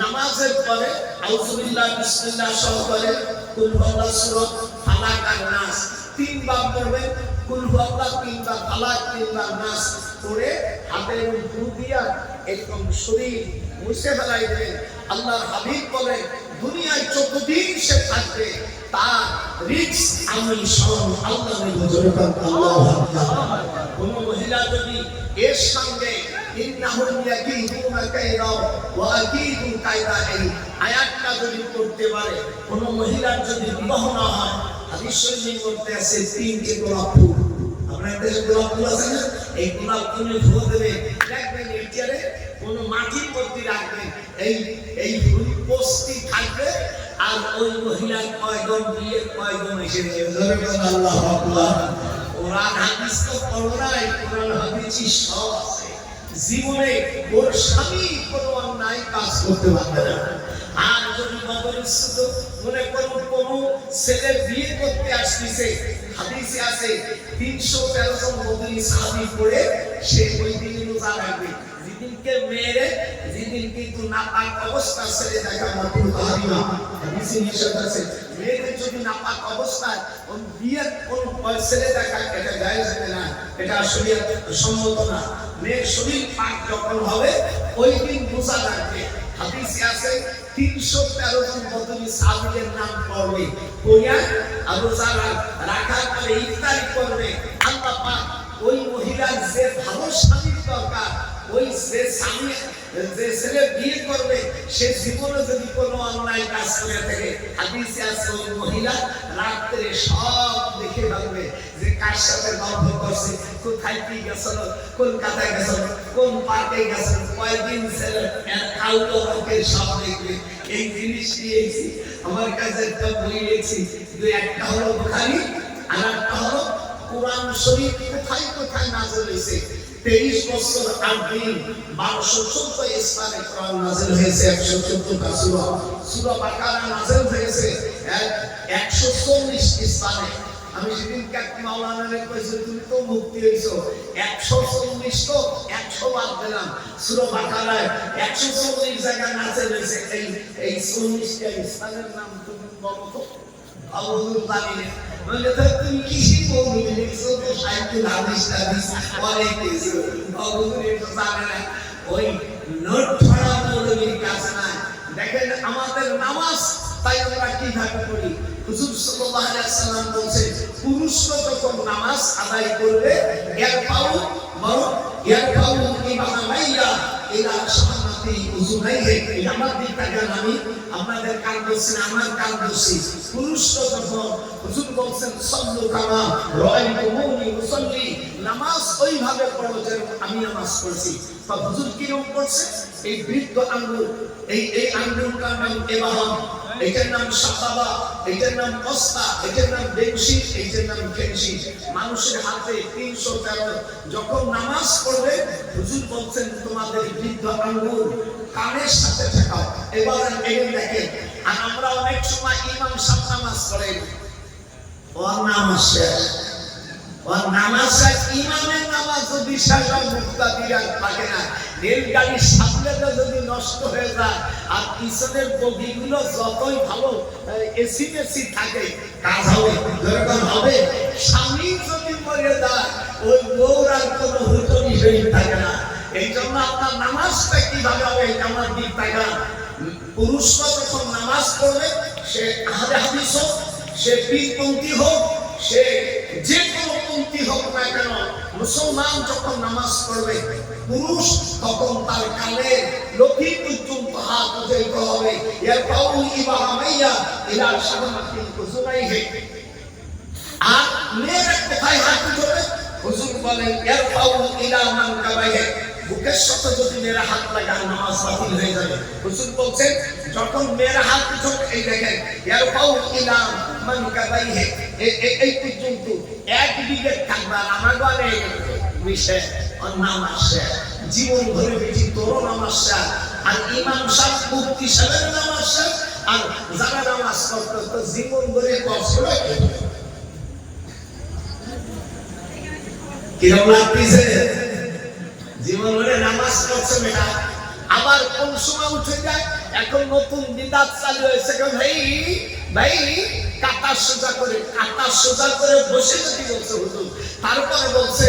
নামাজের পরে আউযু বিল্লাহি বিসমিল্লাহ সহ করে কুল হুয়াল্লাহু সূরা ফালাক আর নাস তিনবার পড়বেন। কুল হুয়াল্লাহু তিনবার, ফালাক তিনবার, নাস পড়ে হাতের ফু দিয়া এরকম শরীর মুছে ফেলাইবেন। আল্লাহর হাবিব বলেন দুনিয়ায় যতদিন সে থাকবে তার রিস্ক আমি স্বয়ং আল্লাহ নেব। আল্লাহু আকবার। কোন মহিলা যদি এর সঙ্গে ইন্নাহুম ইয়াকিদুনা কাইদা ওয়া আকিদু কাইদা এই আয়াতটা যদি পড়তে পারে, কোন মহিলার যদি বিবাহ না হয়, হাদিস শরীফে বলতে আছে তিনটি গোলাপ ফুল। আপনাদের দেশে গোলাপ ফুল আছে না? এই গোলাপ ফুলে ফুল দেবে, দেখবেন এটারে কোন মাটির মধ্যে রাখবেন, এই ফুল পোস্টি থাকবে আর ওই মহিলার কয়জন বিয়ের কয়জন এসে যাবে। আল্লাহু আকবার। কোরআন হাদিস তো পড়ো নাই, কোরআন হাদিস সব আছে। জীবনে ওর স্বামী কোনো অন্যায় কাজ করতে পারবে না। আর যদি মদরস্থ মনে করুন কোন ছেলে বিয়ে করতে আসছে, হাদিসে আছে 313 জন মদিনী সাহাবী পড়ে সে ওই দিন রোজা রাখবে। যেদিনকে মেরে যেদিন কিন্তু নাপাক অবস্থা ছেলে দেখা মাতুল হারিমা হাদিসে নিষেধ আছে। মেয়েদের যদি নাপাক অবস্থায় বিয়ের কোন ছেলে দেখা, এটা জায়েজ না, এটা শরীয়ত সম্মত না। মেয়ের শরীর পাক যখন হবে ওই দিন রোজা রাখবে। হাদিসে আছে 313 জন মদিনী সাহাবীদের নাম পড়বে, পড়িয়া আর রোজা রাখার পরে ইফতারি করবে। আল্লাহ পাক ওই মহিলার যে ভালো স্বামীর দরকার, ওই যে স্বামী যে ছেলে বিয়ে করবে সে জীবনে যদি কোনো অন্যায় কাজ করে থাকে, হাদিসে আছে ওই মহিলা রাত্রে সব দেখে রাখবে যে কার সাথে গল্প করছে, কোথায় কি গেছিল, কলকাতায় গেছিল, কোন পার্কে গেছিল, কয়দিন ছেলে খাওয়া লোকের সব দেখবে। এই জিনিস নিয়েছি আমার কাছে একটা বই লিখছি, একটা হলো বুখারী আর একটা হলো কোরআন শরীফ কোথায় কোথায় নাযিল হয়েছে। 23 বছর 8 দিন 1214 স্থানে কোরআন নাযিল হয়েছে। 114টা সূরা, সূরা বাকারা নাযিল হয়েছে 140 স্থানে। আমি সেদিন কাক মাওলানারে কইছি তুমি তো মুক্তি হইছো, 140 তো 100 বাদ দিলাম। সূরা বাকারায় 140 জায়গা নাযিল হয়েছে। এই 40টা স্থানের নাম তুমি বলো তো। আল্লাহু তাআলা বলে তো তুমি কিসি বলবি লিখছো তো সাহিত্যের হাদিস হাদিস অনেক কিছু আল্লাহু এটা জানে না। ওই নোট ছড়া বলবির কাজ না। দেখেন আমাদের নামাজ তাই আমরা কিভাবে পড়ি। হুজুর সাল্লাল্লাহু আলাইহি ওয়াসাল্লাম বলেন পুরুষরা যখন নামাজ আদায় করবে ইয়ারফাউ ইমামাইয়া ইলা শাহাদাতি উযুনাইহি। আমার দিক থেকে আমি আপনাদের কান ধরছি না, আমার কান ধরছি। পুরুষরা যখন হুজুর বলেন সাল্লু কামা রাআইতুমুনি উসাল্লি, নামাজ ওইভাবে পড়ো যেরকম আমি নামাজ পড়ছি। তা হুজুর কি রকম পড়ছে? এই বৃদ্ধ আঙ্গুল, এই আঙ্গুলটার নাম ইবাহাম, এটার নাম শাকাবা, এটার নাম কস্তা, এটার নাম বেনশি, এটার নাম খেনশি। মানুষের হাতে 313 যখন নামাজ পড়বে হুজুর বলছেন তোমাদের বৃদ্ধ আঙ্গুল কানের সাথে ঠেকাও। এবার দেখেন, আর আমরা অনেক সময় ইমাম সাহেব নামাজ পড়েন, ওর নামাজ শেষ, ওর নামাজ শেষ, ইমামের নামাজ যদি শেষ হয় মুক্তাদিরা থাকে না। রেলগাড়ির সামনেটা যদি নষ্ট হয়ে যায় আর পিছনের বগিগুলো যতই ভালো এসি মেসি থাকে কাজ হবে, দরকার হবে। স্বামী যদি মরে যায় ওই বউর আর কোনো হুজুরি হয়ে থাকে না। এই জন্য আপনার নামাজটা কিভাবে হবে এটা আমার দিক থাকে। পুরুষরা যখন নামাজ পড়বে সে আহলে হাদিস হোক, সে পীরপন্থী হোক, সে যে কোনো পন্থী হোক না কেন, মুসলমান যখন নামাজ পড়বে পুরুষ তখন তার কানে লক্ষ্মী পর্যন্ত হাত উঠাইতে হবে। ইয়ারফাউ ইমামাইয়া ইলা শাহাদাতি উযুনাইহি। আর মেয়েরা কোথায় হাত উঠাবে? হুজুর বলেন ইয়ারফাউ ইলা মানকাবাইহি, বুকের সাথে যদি মেয়েরা হাত লাগায় নামাজ বাতিল হয়ে যাবে। হুজুর বলছেন যখন মেয়েরা হাত উঠোক এই দেখেন ইয়ারফাউ ইলা মানকাবাইহি এই পর্যন্ত এক বিঘত থাকবে আমার বলে মিশে নামাজ শেষ জীবন ভরে বেশি তোর নামাজ শেষ আর ইমাম সাহেব মুফতি সাহেবের নামাজ শেষ আর যারা নামাজ পড়তো তো জীবন ভরে কষ্ট লাগে। কিরকম লাগতেছে জীবন ভরে নামাজ পড়ছে বেটা আবার কোন সময় উঠে যায় এখন নতুন বিদাত চালু হয়েছে ভাই ভাই কাটা সোজা করে বসে যদি বলছে হুজুর তারপরে বলছে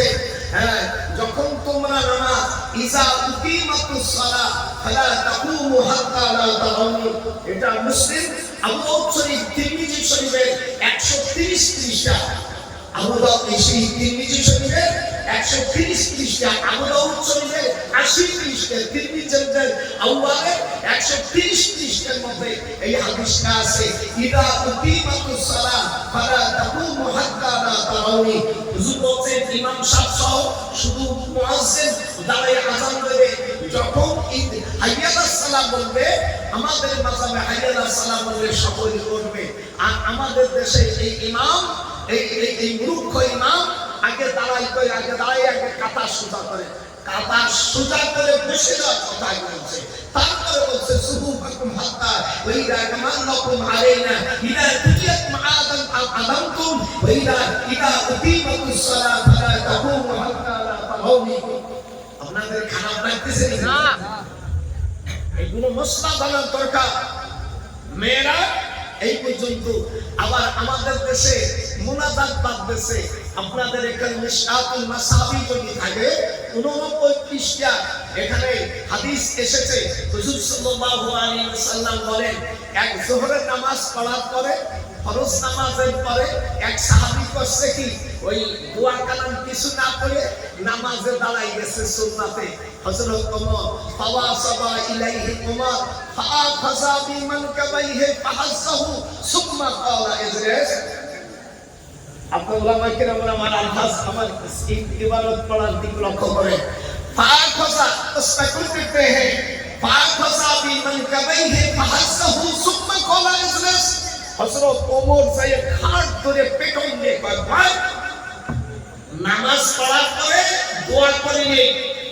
হ্যাঁ যখন তোমরা নামাজ ইজা উকিমাতুস সালাহ ফালা তাকুমু হাত্তা লা তারাউনি এটা মুসলিম আবু দাউদ শরীফ তিরমিজি শরীফের 130 পৃষ্ঠা আবু দাউদ তিরমিজি শরীফের 130 পৃষ্ঠা আবু দাউদ শরীফের 80 পৃষ্ঠা তিরমিজি শরীফের আউয়ালের 130 পৃষ্ঠার মধ্যে এই হাদিসটা আছে ইদা উকিমাতুস সালাহ ফালা তাকুমু হাত্তা লা তারাউনি হুজুর বলছেন ইমাম সাহেব সহ শুধু মুয়াজ্জিন দাঁড়িয়ে আযান দেবে যখন হাইয়া আলাস সালাম বলবে আমাদের মাযহাবে হাইয়া আলাস সালাম বলবে সকলে করবে আর আমাদের দেশে এই ইমাম এই মূর্খ ইমাম আগে দাঁড়ায় কাতা সোজা করে বসে যাওয়ার কথা বলছে তারপরে বলছে সুবুহাকুম হাত্তা ওয়াইদা কামান্নাকুম আলাইনা ইদা তুজিয়াত মাআদান আদামতুম ওয়াইদা ইদা উকিমাতুস সালাহ ফালা তাকুমু হাত্তা লা তারাউনি আপনাদের খারাপ লাগতেছে না এগুলো মশলা জানার দরকার মেয়েরা এই পর্যন্ত আবার আমাদের দেশে মুনাজাত বাদতেছে আপনাদের এখানে মিশকাতুল মাসাবি যদি থাকে 89 পৃষ্ঠা এখানে হাদিস এসেছে হুজুর সাল্লাল্লাহু আলাইহি ওয়াসাল্লাম বলেন এক যোহরের নামাজ পড়ার পরে ফরজ নামাজের পরে এক সাহাবী করছে কি ওই দোয়া কালাম কিছু না পড়ে নামাজে দাঁড়াই গেছে সুন্নাতে হযরত ওমর ফাওয়াসাবা ইলাইহি ওমর ফাআখাযা বিমানকাবাইহি ফাহাসাহু সুম্মা ক্বালা ইজলিস আপনারা উলামা কিরামরা আমার আলফাজ আমার ইবারত পড়ার দিক লক্ষ্য করেন ফাআখাযা তাসতাকুল করতে हैं ফাআখাযা বিমানকাবাইহি ফাহাসাহু সুম্মা ক্বালা ইজলিস হযরত ওমর সাহেব খাট ধরে পেটন দিয়ে কয় ভাই নামাজ পড়ার পরে দোয়া করেনি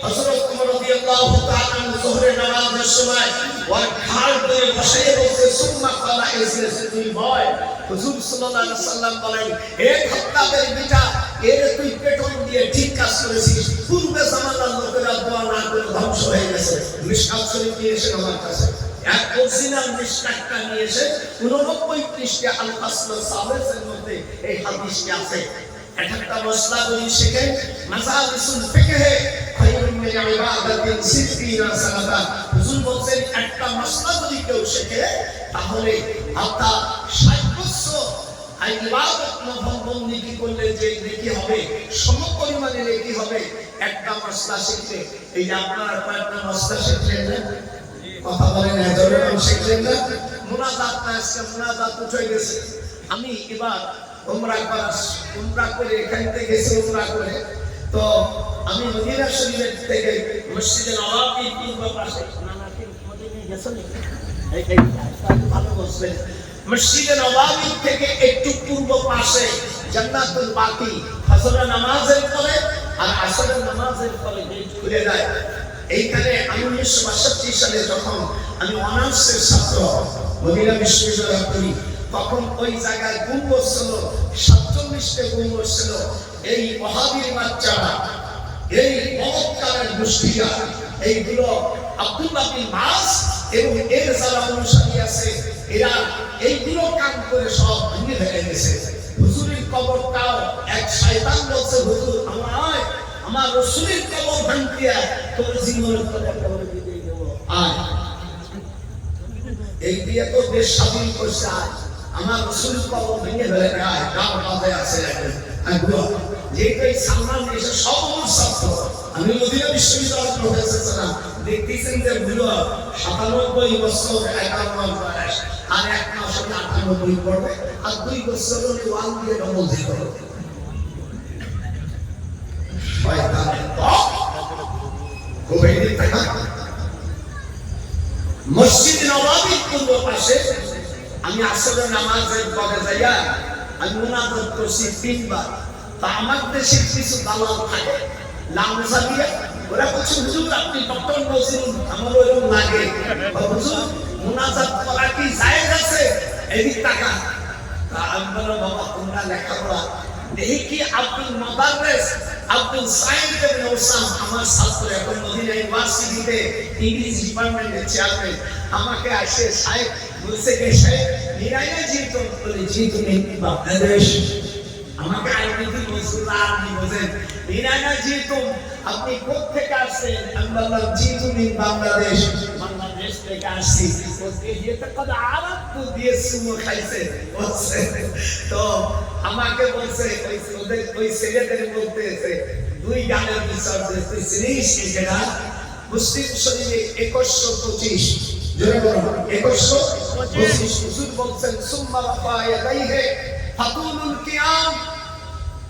হযরত ওমর রাদিয়াল্লাহু তাআলা যোহরের নামাজের সময় ওর খাট ধরে বসে বলছে সুম্মা ক্বালা ইজলিস তুই ভয় হুজুর সাল্লাল্লাহু আলাইহি ওয়াসাল্লাম বলেন হে খাত্তাবের বেটা এর তুই পেটন দিয়ে ঠিক কাজ করেছিস পূর্বে জামানার লোকেরা দোয়া না করে ধ্বংস হয়ে গেছে মিশকাত শরীফ নিয়ে এসে আমার কাছে এক অরিজিনাল মিশকাতটা নিয়ে এসে 89 পৃষ্ঠা আল ফাসল সালেসের মধ্যে এই হাদিসটি আছে একটা মশলা বলি শিখেন মাসালিসুল ফিকহে খায়রুম মিন ইবাদাতিন 60 সানাতা হুজুর বলেন একটা মশলা যদি কেউ শিখে তাহলে আপনি 60 বছর এই ইবাদত নফল বন্দেগী করলে যে নেকি হবে সমপরিমাণে নেকি হবে একটা মশলা শিখলে এই যে আপনারা কয়েকটা মশলা শিখলেন না কথা বলেন এজরে শিখলেন না মুনাজাত না আজকে মুনাজাত উঠে গেছে আমি এবার উমরা করে এখান থেকে গেছি উমরা করে তো আমি মদিনা শরীফের থেকে মসজিদে নববীর পূর্ব পাশে নানাকে মদিনায় গেছেন এই ভালো বলছেন মসজিদে নববী থেকে একটু পূর্ব পাশে জান্নাতুল বাকি ফজরের নামাজের পরে আর আসরের নামাজের পরে গেট খুলে যায় এইখানে আমি 1962 সালে যখন আমি অনার্সের ছাত্র মদিনা বিশ্ববিদ্যালয়ে পড়ি তখন ওই জায়গায় গুম্বজ ছিল 47টা গুম্বজ ছিল এই ওয়াহাবীর বাচ্চারা এই মক্কার গোষ্ঠীরা এইগুলো আব্দুল্লাহ বিন মাস এবং এর যারা অনুসারী আছে এরা এইগুলো কাম করে সব ভেঙে ফেলে গেছে হুজুরের কবরটাও এক শয়তান বলছে হুজুর আমার রাসূলের কবর ভাঙতিয়া তোর জীবনের কবর দিয়ে দেব আয় এই দিয়ে তো দেশ স্বাধীন করছে আমার রাসূলের কবর ভেঙে ফেলে আয় গাও বাজে আছে একদম যেটাই সালমান এসে সব আমার ছাত্র আমি মদিনা বিশ্ববিদ্যালয়ের প্রফেসর ছিলাম দেখতেছেন যে বুড়ো 97 বছর 51 বয়স আর এক মাস হলে 98 পড়বে আর 2 বছর হলে ওয়ান দিয়ে ডবল দিতে হবে শয়তানের গভীর টাকা মসজিদ নববীর পূর্ব পাশে আমি আসরের নামাজের পরে যাইয়া আমি মুনাজাত করছি 3 বার। তা আমার দেশে কিছু দালাল থাকে লামসা দিয়ে ওরা বলছে হুজুর আপনি ডক্টর নজরুল, আমার ওরকম লাগে হুজুর মুনাজাত করা কি জায়েজ আছে, এদিক টাকা। তা আমি বললাম বাবা তোমরা লেখাপড়া দেখি কি আব্দুল মুদাররিস আব্দুল সাইদ ইবনে ওসাম আমার ছাত্র, এখন মদিনা ইউনিভার্সিটিতে ইংলিশ ডিপার্টমেন্টের চেয়ারম্যান, আমাকে আসে সাহেব বলছে কে সাহেব নিরাইয়া জিতো বলে জিতো নেই বাংলাদেশ, আমাকে আইনবিধি বলছিল আপনি বোঝেন নিরাইয়া জিতো আপনি কোথেকে আসছেন, আমি বললাম জিতো নেই বাংলাদেশ, বাংলাদেশ থেকে আসছি। বলতে এটা কত আরাম তো দিয়ে সুমো খাইছে বলছে। তো আমাকে বলছে ওদের ওই ছেলেদের বলতেছে 2 গানের বিচার দিতে সিরিজ কেনা মুসলিম শরীফে 2125 জোরে বলো 2125 হুজুর বলছেন সুম্মা রাফা ইয়াদাইহি ফাতুলুল কিয়াম,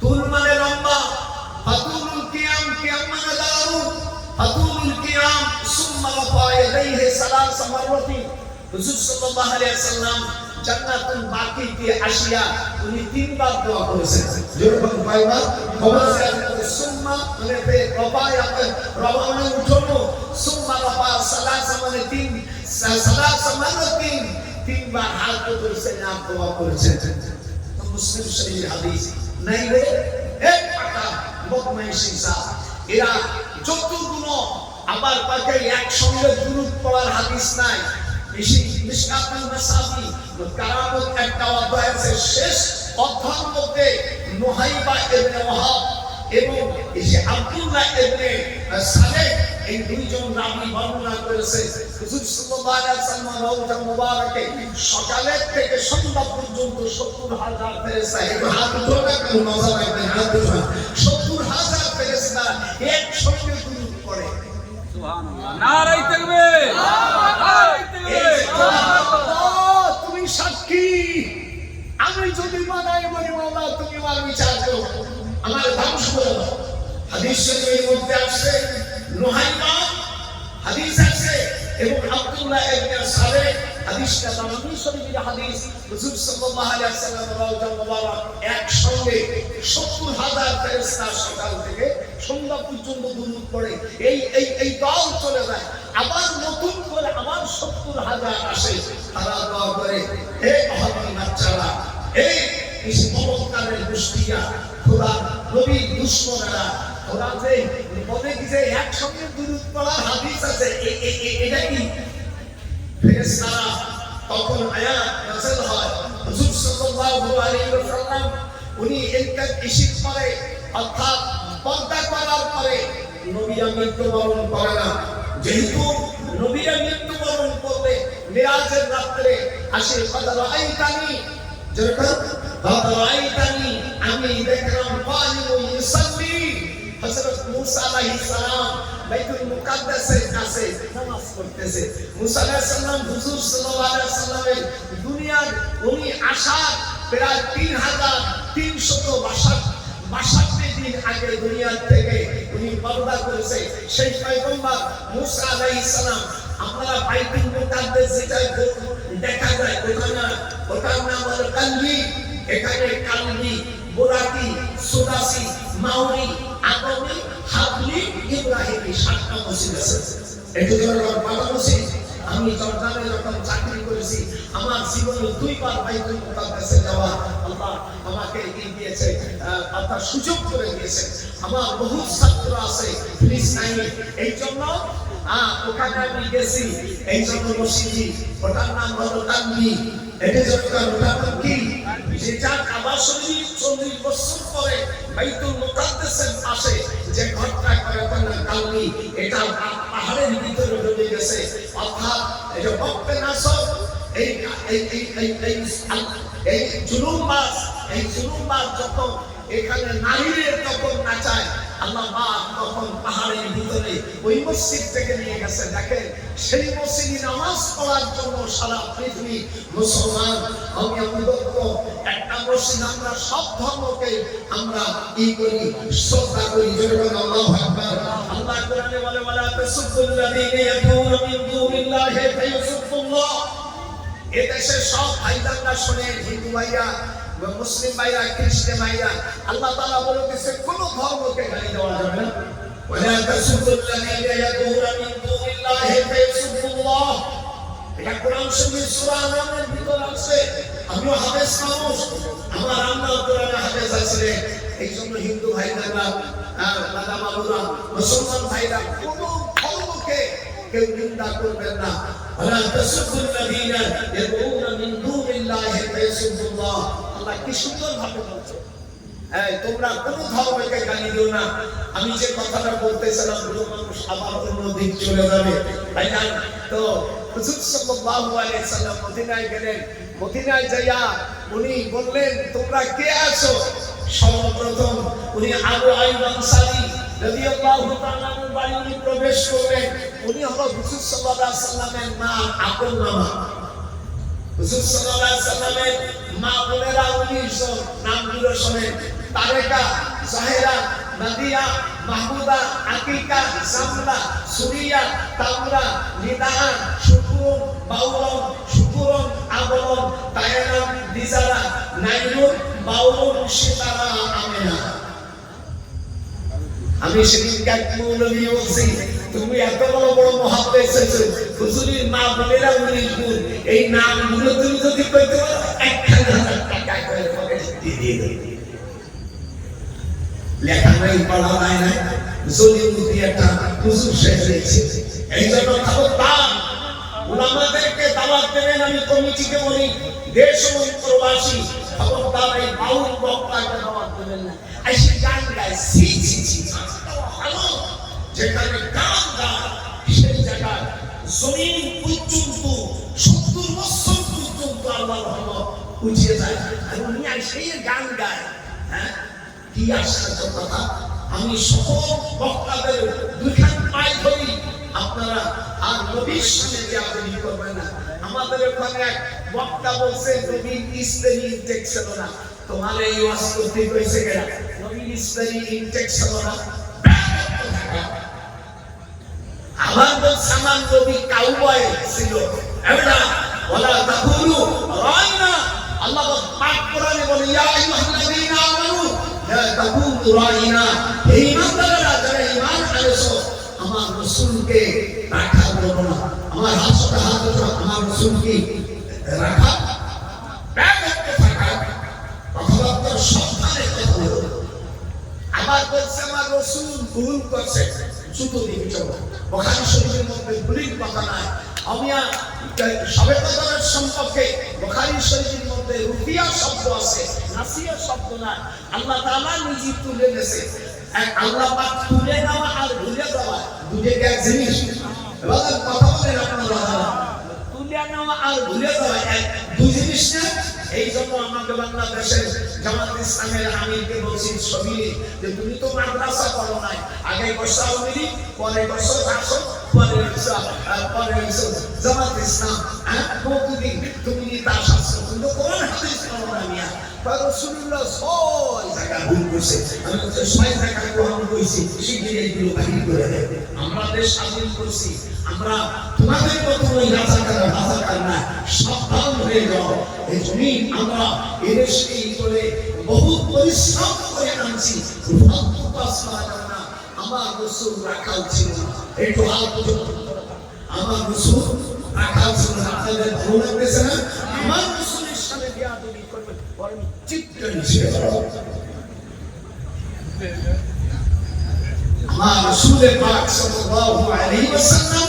তুল মানে লম্বা, ফাতুলুল কিয়াম কিয়াম মানে দাঁড়ানো, ফাতুলুল কিয়াম সুম্মা রাফা ইয়াদাইহি সালাস মাররাতি। হুজুর সাল্লাল্লাহু আলাইহি ওয়াসাল্লাম জান্নাতুল বাকিতে আসিয়া উনি 3 বার দোয়া করেছেন। যেরকম কয়বার বলেছেন সুম্মা মানে বে রবায়া রবানা উঠনো, সুম্মা রবা সালাস মানে 3 সালাস মানে 3 বার হাত করেছেন আর দোয়া করেছেন। তো মুসলিম শরীফ হাদিস নাই রে এক পাকা বদমাইশি সা এরা যতগুলো আবার পাকে একসঙ্গে দুরূদ পড়ার হাদিস নাই। মিশকাতুল মাসাবি কারামত একটা অধ্যায় আছে, শেষ অধ্যায়ের মধ্যে নুহাইবা ইবনে ওয়াহাব এবং আব্দুল্লাহ ইবনে সালেহ এই দুইজন রাবী বর্ণনা করেছে হুজুর সাল্লাল্লাহু আলাইহি ওয়াসাল্লাম রওজা মুবারাকে সকালে থেকে সন্ধ্যা পর্যন্ত 70,000 ফেরেশতা হাত উঠাবে কোন মজা লাগবে হাত উঠাবে 70,000 ফেরেশতা একসঙ্গে দুরূদ পড়ে। সুবহানাল্লাহ, নারায়ে তাকবীর, নারায়ে তাকবীর। তুমি সাক্ষী, আমি যদি মানাই বলি মাওলা তুমি আমার বিচার করো, আমার ধ্বংস করে দাও। হাদিস শরীফের মধ্যে আছে নুহাইবা হাদিস আছে এবং আব্দুল্লাহ ইবনে সালেহ হাদিসটা তামামি শরীফের হাদিস। হুজুর সাল্লাল্লাহু আলাইহি ওয়াসাল্লাম রওজা মুবারক একসঙ্গে 70,000 ফেরেশতা সকাল থেকে সন্ধ্যা পর্যন্ত দুরূদ পড়ে। এই দল চলে যায়, আবার নতুন করে আবার 70,000 আসে, তারা দোয়া করে হে আহলি বাচ্চারা, হে ইসলামের গোষ্ঠীরা, খোদা নবী দুশমনেরা, ওরা যে বলে কি যে একসঙ্গে দুরূদ পড়ার হাদিস আছে, এটা কি ফেরেশতারা তখন আয়াত নাযিল হয়। হুজুর সাল্লাল্লাহু আলাইহি ওয়াসাল্লাম উনি ইনকার ইশিক পরে অর্থাৎ পর্দা করার পরে নবীরা মৃত্যুবরণ করে না, যেহেতু নবীরা মৃত্যুবরণ করবে মিরাজের রাতে আসে কদর আইতানি, যেরকম কদর আইতানি আমি দেখলাম কালিমু ইউসাল্লি, হযরত মুসা আলাইহিস সালাম বাইতুল মুকাদ্দাসের কাছে নামাজ পড়তেছে। মুসা আলাইহিস সালাম হুজুর সাল্লাল্লাহু আলাইহি ওয়াসাল্লামের দুনিয়ার উনি আসার প্রায় 3362 দিন আগে দুনিয়া থেকে উনি পর্দা করেছে। সেই পয়গম্বর মুসা আলাইহিস সালাম আপনারা বাইতুল মুকাদ্দাস যেটা দেখা যায় ওটার নাম হলো কালবি। এখানে কালবি, বুরাকি, সুদাসি, মাউরি, আদমি, হাবলি, ইব্রাহিমি 7টা মসজিদ আছে। একটু ধরে বাবা মসজিদ আমি জর্দানে যখন চাকরি করেছি আমার জীবনে 2 বার বাইতুল মুকাদ্দাসে যাওয়া আল্লাহ আমাকে দিয়েছে, আপনার সুযোগ করে দিয়েছে। আমার বহু ছাত্র আছে ফিলিস্তিনে, এই জন্য ওখানে আমি গেছি, এই জন্য মসজিদ ওটার নাম হলো কালবি। এটা যখন ওটার নাম কি যেটা কাবা শরীফ 40 বছর পরে বাইতুল মুকাদ্দাসের পাশে যে ঘরটা করে তার নাম কালবি। এটা পাহাড়ের ভিতরে ঢুকে গেছে, অর্থাৎ এটা বক্তে নাসর এই জুলুম বাস এই জুলুমবাজ যখন এখানে নারীদের তখন নাচায়, আল্লাহ পাক তখন পাহাড়ের ভিতরে ওই মসজিদ থেকে নিয়ে গেছে। দেখেন সেই মসজিদে নামাজ পড়ার জন্য সারা পৃথিবী মুসলমান আমি উদ্যত একটা মসজিদ। আমরা সব ধর্মকে আমরা কি করি, শ্রদ্ধা করি। যেরকম আল্লাহু আকবার। আল্লাহ কোরআনে বলে ওয়ালা তাসুবুল্লাযীনা ইয়াদউনা মিন দুনিল্লাহি ফায়াসুবুল্লাহ। এদেশে সব ভাইদানরা শুনে, হিন্দু ভাইরা, মুসলিম ভাইরা, খ্রিস্টান ভাইরা, আল্লাহ তাআলা বলেছে কোন ধর্মকে গালি দেওয়া যাবে না। ওয়ালা তাসুবুল্লাযীনা ইয়াদউনা মিন দুনিল্লাহি ফায়াসুবুল্লাহ। এটা কোরআন শরীফের সূরা আনামের ভিতর আছে। আমিও হাফেজ মানুষ, আমার আম্মা কোরআনে হাফেজ আছে। এই জন্য হিন্দু ভাইরা আর দাদা বাবুরা, মুসলমান ভাইরা কোন ধর্মকে কেউ নিন্দা করবেন না। ওয়ালা তাসুবুল্লাযীনা ইয়াদউনা মিন দুনিল্লাহি ফায়াসুবুল্লাহ। আল্লাহ কি সুন্দর ভাবে বলছে, এই তোমরা কোন ধর্মকে গালি দিও না। আমি যে কথাটা বলতেছিলাম পুরো মানুষ আবার অন্য দিক চলে যাবে। তাই না? তো হুজুর সাল্লাল্লাহু আলাইহি সাল্লাম মদিনায় গেলেন। মদিনায় যাইয়া উনি বললেন তোমরা কে আছো? সর্বপ্রথম উনি আবু আইয়ুব আনসারী রাদিয়াল্লাহু তাআলা এর বাড়ি উনি প্রবেশ করলেন। উনি হলো হুজুর সাল্লাল্লাহু আলাইহি সাল্লামের মা আপন মামা। হুজুর সাল্লাল্লাহু আলাইহি সাল্লামের মা বোনেরা 19 জন, নামগুলো শোনেন। তারেকা, জাহেরা, নাদিয়া, মাহমুদা, আকিকা, সামলা, সুরিয়া, তামরা, নিদা, শুকুর, বাউলন, শুকুরন, আবলন, তায়না, দিজারা, নাইরুন, বাউলন, সিতারা, আমেনা। আমি সেদিন এক মৌলভী বলছি, তুমি এত বড় বড় মহাব্বত এসেছো, হুজুরের মা বোনেরা 19 গুণ, এই নামগুলো তুমি যদি কইতে পারো 1000 টাকা করে দিয়ে দেবে। লেখা নাই, পড়া নাই, জলিমুদ্দি একটা হুজুর শেখ লিখছে। এই জন্য খবরদার উলামাদেরকে দাওয়াত দেবেন। আমি কমিটিকে বলি, দেশ ও প্রবাসী, খবরদার এই বাউল বক্তাকে দাওয়াত দেবেন না। এসে গান গায়, ছি ছি ছি, ভালো যেখানে গান গায় সেই জায়গায় জমিন পর্যন্ত 70 বছর পর্যন্ত আল্লাহর রহমত উঠিয়ে যায়। আর উনি সেই গান গায়। হ্যাঁ, কি আশ্চর্য কথা! আমি সকল বক্তাদের দুইখান পায়ে ধরি, আপনারা আর নবীর সামনে বেয়াদবি করবেন না। আমাদের ওখানে এক বক্তা বলছে নবীর ইসলামী ইনটেক ছিল না। তোমার এই ওয়াজ করতে কইছে কেন? নবীর ইসলামী ইনটেক ছিল না। আবার বলছে আমার নবী কাউবয় ছিল। এবারে ওয়ালা তাকুলু রাইনা। আল্লাহ পাক কোরআনে বলে ইয়া আইয়ুহাল্লাযীনা আমানু লা তাকুলু রাইনা। এই ইমানদাররা যারা ঈমান আনছো, আমার রাসূলকে রাখা বলো না। আমার হাতটা হাত ধরো, আমার রাসূলকে রাখা ব্যাগতে থাকা, কথাবার্তা সাবধানে কথা বলো। আবার বলছে আমার রাসূল ভুল করছে, জুতো দিয়ে চলো। বুখারী শরীফের মধ্যে ভুলের কথা নাই। আমিয়া সবেকতার সম্পর্কে বুখারী শরীফের মধ্যে রুফিয়া শব্দ আছে, নাসিয়া শব্দ না। আল্লাহ তাআলা নিজে তুলে নেছে। আল্লাহ পাক তুলে নেওয়া আর ভুলে যাওয়া দুটো এক জিনিস। এবার কথা বলেন আপনারা, তুলে নেওয়া আর ভুলে যাওয়া দুই জিনিস না। এই জন্য আমাকে বাংলাদেশের জামাত ইসলামের আমিরকে বলছি ছবি যে তুমি তো মাদ্রাসা পড়ো নাই, আগে বর্ষা আমিরি, পরে বর্ষা আসো, পরে জামাত ইসলাম। কতদিন তুমি তার শাস্ত্র কিন্তু কোরআন হাদিস পড়ো না মিয়া। রাসূলুল্লাহ 6 জায়গা ভুল করেছে। আমি তো 6 জায়গা গ্রহণ করেছি, শিগগিরই এগুলো বাহির করে দেব। আমরা দেশ স্বাধীন করছি, আমরা তোমাদের মতো ওই রাজাকার না, সাবধান হয়ে যাও। এই জন্যই আমরা এদেশকে করে বহু পরিশ্রম করে আনছি। আমার রাসূল রাখা ছিল না, একটু হাত পর্যন্ত আমার রাসূল রাখা ছিল না। আপনাদের ভালো লাগতেছে না? আমার রাসূলের সামনে বেয়াদবি করবেন, বরং চিৎকার ছেড়ে দাও। আমার রাসূলের পাক সাল্লাল্লাহু আলাইহি ওয়াসাল্লাম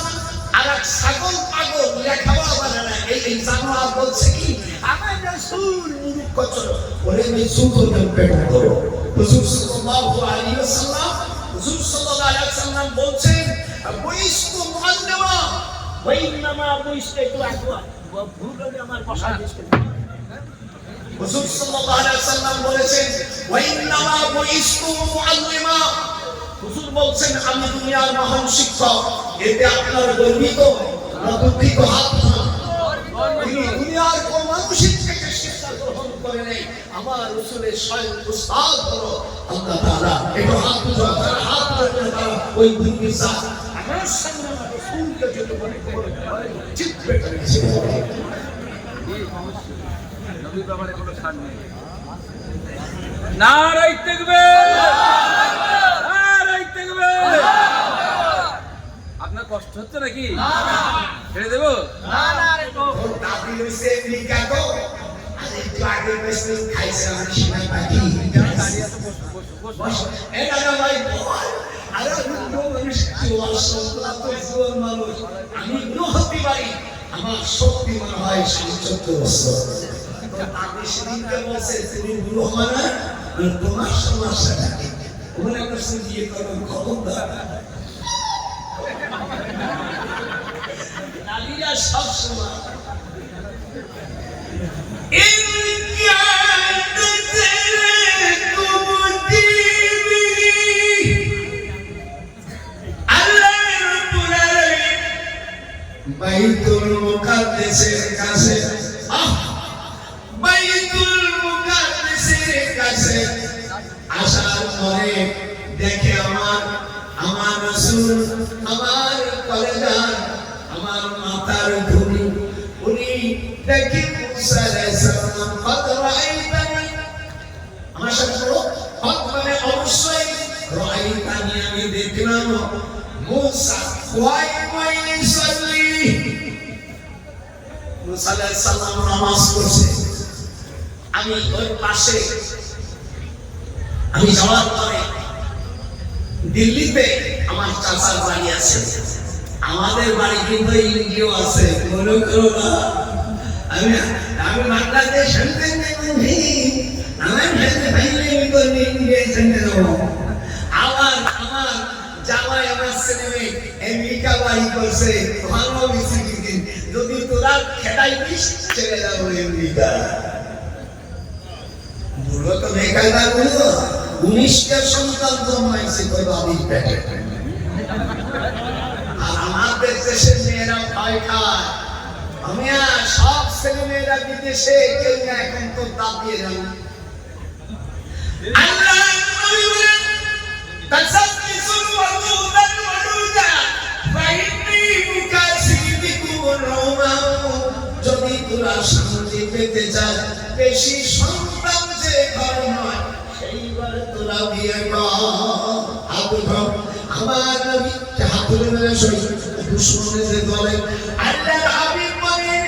আরেক ছাগল পাগল লেখাবা বানানা। এই জানোয়ার বলছে কি আমার রাসূল মুরুখ কচর ওরে আমি সুন্দর পেট করো। হুজুর সাল্লাল্লাহু আলাইহি ওয়াসাল্লাম বলছেন বইস্তু মুআল্লিমা ওয়া ইন্নামা বইস্তু একটু ভুল হলে আমার ভাষা দেশ করে হুজুর সাল্লাল্লাহু আলাইহি ওয়াসাল্লাম বলেছেন ওয়া ইন্নামা বুইসতু মুআল্লিমা। হুজুর বলছেন আমি দুনিয়ার মহান শিক্ষক। এতে আপনার গর্বিত না দুঃখিত হাত দুনিয়ার কোন মানুষের থেকে শিক্ষা গ্রহণ করে নেই, আমার রাসূলের স্বয়ং উস্তাদ হলো আল্লাহ তাআলা। এটা হাত উঠা হাত ধরে তারা ওই দুনিয়া আমার সামনে রাসূলকে যদি মনে করে চিৎকার করে নবী বাবার কোনো ছাড় নেই। নারায়ে তাকবীর, নারায়ে তাকবীর। আপনার কষ্ট হচ্ছে নাকি? ছেড়ে দেব না না রে তো দাদি হইছে নিকা তো আরে লাগে বেশি খাইছে আমি সিনা পাখি দাঁড়িয়ে আছে। বস এটা না ভাই আরে নো মানুষ কি ওয়াসল্লাহ তো জীবন মানুষ আমি নো হতে পারি। আমার শক্তি মনে হয় ৭৭ বছর। দাদি সেদিনকে বলছে তুমি বুড়ো মানে তোমার সমস্যাটা কি? ওখানে একটা দিয়ে করো খবরদার নারীরা সব সময় বাইতুল মুকাদ্দাসের কাছে বাইতুল মুকাদ্দাসের কাছে আসার পরে দেখে আমার রাসূল আমার কলেজার আমার মাথার ধুলি উনি দেখি মুসা আলাইহিস সালাম ফাদরাইতানি আমার সাথে বলো মানে অবশ্যই রাইতানি আমি দেখলাম মুসা ওয়াই সাল্লি মুসা আলাইহিস সালাম নামাজ পড়ছে। আমি ওর পাশে আমি যাওয়ার পরে দিল্লিতে আমার চাচার বাড়ি আছে, আমাদের বাড়ি কিন্তু ইন্ডিয়াও আছে মনে করো না। আমি বাংলাদেশ আমার জামাই আমার ছেলে আমেরিকা বাড়ি করছে ভালো মিছিল দিন যদি তোরা খেটাই দিস চলে যাবো আমেরিকা। বুড়ো তো বেকায়দা বুড়ো 19টা সন্তান জন্মাইছে তোর বাড়ির পেটে। আর আমাদের দেশের মেয়েরা ভয় খায়। আমি সব ছেলে মেয়েরা বিদেশে কেউ না এখন তো দাবিয়ে যান আল্লাহ নবী বলেন তাসাব্বিসুল ওয়াদুদান ওয়াদুদা ফাইন্নি মুকাসিবিকুম রাওমা। যদি তোরা শান্তি পেতে চাস বেশি সন্তান যে ঘর নয় সেইবার তোরা বিয়ে কর। আমার নবী হাত তুলে মেরে দুশ্মনের দলে আল্লাহর হাবিব বলেন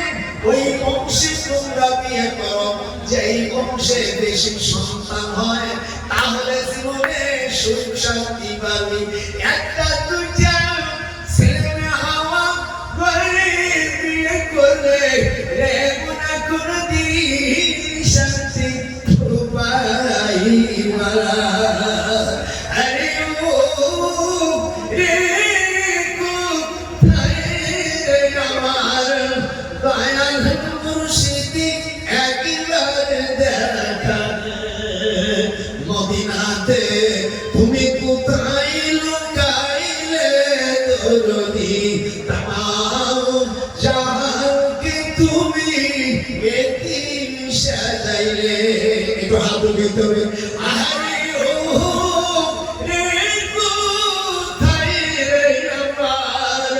ওই বংশে তোমরা বিয়ে করো যেই বংশে বেশি সন্তান হয় তাহলে জীবনে সুখ শান্তি পাবি। একটা দুইটা ছেলে হওয়া ঘরে বিয়ে করলে রেবো না কোনদিন শান্তি পাইবা। তুমি কোথায় লুকাইলে দরদি তামাম জাহানকে তুমি এতিম সাজাইলে। একটু হাত দিতে হবে আরে ও রে কোথায় রে আমার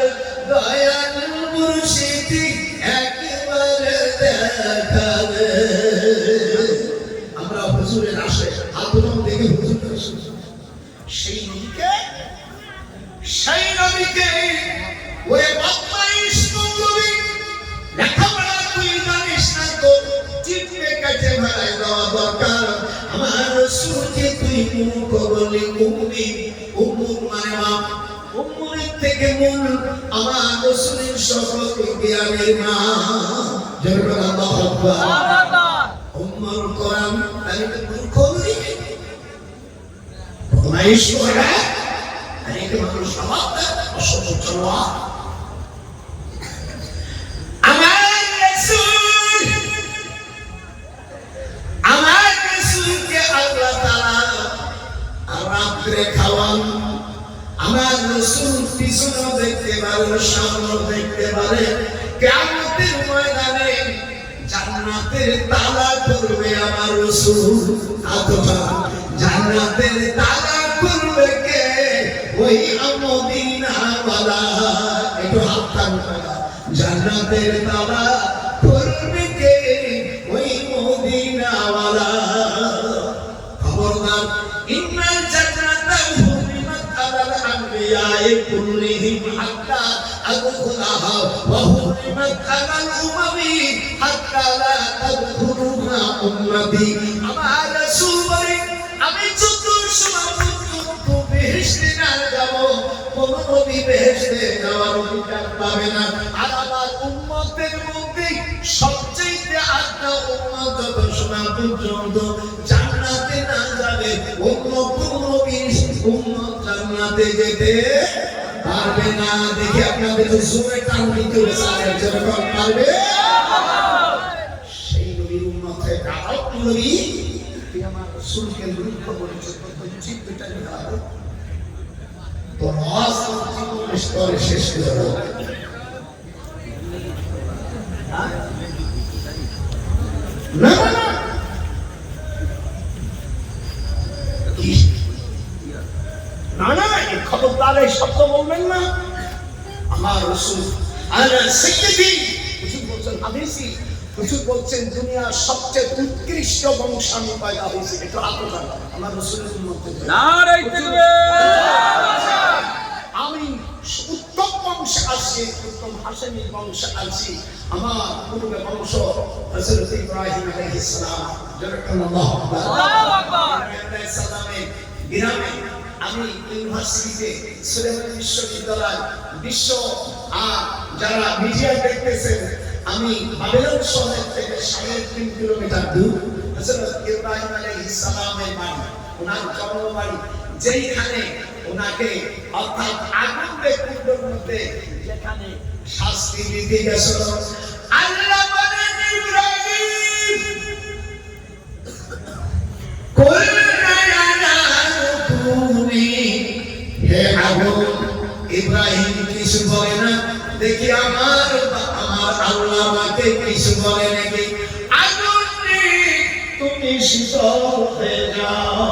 দয়াল মুর্শিদ একবার দেখাবে। আমরা হুজুরের আসে হাত দেখে হুজুর সেই নবীকে ওই বদমাইশ নবী লেখাপড়া তুই জানিস না তো চিপে কাটে ভাড়ায় দেওয়া দরকার। আমার রাসূলকে তুই মুখ বলি উম্মি উম্মুর মানে মা উম্মুরের থেকে মূল আমার রাসূলের সকল জ্ঞানের মা জন্য আল্লাহু আকবার। উম্মুল কোরআন তাই তো মূর্খ বলি বদমাইশ করে अनेक মানুষ সমাজ অসহ্য হওয়া। আমার রাসূল রাত্রে খাওয়ান। আমার রাসূল পিছনে দেখতে পারে, সামনে দেখতে পারে। কিয়ামতের ময়দানে জান্নাতের তালা খুলবে আমার রাসূল। অথবা জান্নাতের তালা খুলবে কে? ওই মদিনাওয়ালা। একটু হাত টানো। জান্নাতের তালা খুলবে কে? ওই মদিনাওয়ালা। খবরদার, ইন্নাল জান্নাতা হুরিমাত আলাল আনবিয়া'i কুল্লিহিম হাত্তা আদখুলাহা ওয়া হুরিমাত আলাল উমামি হাত্তা লা তাদখুলুহা উম্মতি। আমার রাসূল বলেন, আমি যত সময় পর্যন্ত বেহেশতে না যাব, কোন নবী বেহেশতে যাওয়ার অধিকার পাবে না। আর আমার উম্মতের মধ্যে সবচেয়ে আদনা উম্মত যত সময় পর্যন্ত জান্নাতে না যাবে, অন্য কোন নবীর উম্মত জান্নাতে যেতে পারবে না। দেখি আপনাদের জোরে টান দিতে হবে, স্যার যেরকম পারবে। সেই নবীর উম্মত থেকে আরেক নবী আমার রাসূলকে লক্ষ্য করেছে, তো চিত্তটা নিয়ে তো রাসূল স্তরে শেষ করে দাও। না না না না, এই খবরদার এই শব্দ বলবেন না। আমার রাসূল আলা সাইয়্যিদি, হুজুর বলছেন হাদিসি, হুজুর বলছেন দুনিয়ার সবচেয়ে উৎকৃষ্ট বংশ আমি পয়দা হয়েছি। একটু আত্মদান আমার রাসূলের উম্মতের নারে তাকবীর। আমি উত্তম বংশে আসছি, উত্তম হাশেমি বংশে আসছি। আমার পূর্বে বংশ হযরত ইব্রাহিম আলাইহিস সালাম। জাযাকাল্লাহু আল্লাহু আকবার। আলাইহিস সালামের গ্রামে আমি ইউনিভার্সিটিতে সুলেমান বিশ্ববিদ্যালয় বিশ্ব যারা মিডিয়া দেখতেছেন, আমি বাবেলন শহর থেকে 3.5 কিলোমিটার দূর হযরত ইব্রাহিম আলাইহিস সালামের বাড়ি, ওনার জন্মবাড়ি, যেখানে ওনাকে অর্থাৎ আগুনের কুণ্ডের মধ্যে যেখানে শাস্তি দিতে গেছিল, আল্লাহ বলেন ইব্রাহিম হে আগুন। ইব্রাহিম কিছু বলে না। দেখি আমার আল্লাহ আমাকে কিছু বলে নাকি? আগুন তুমি শীতল হয়ে যাও।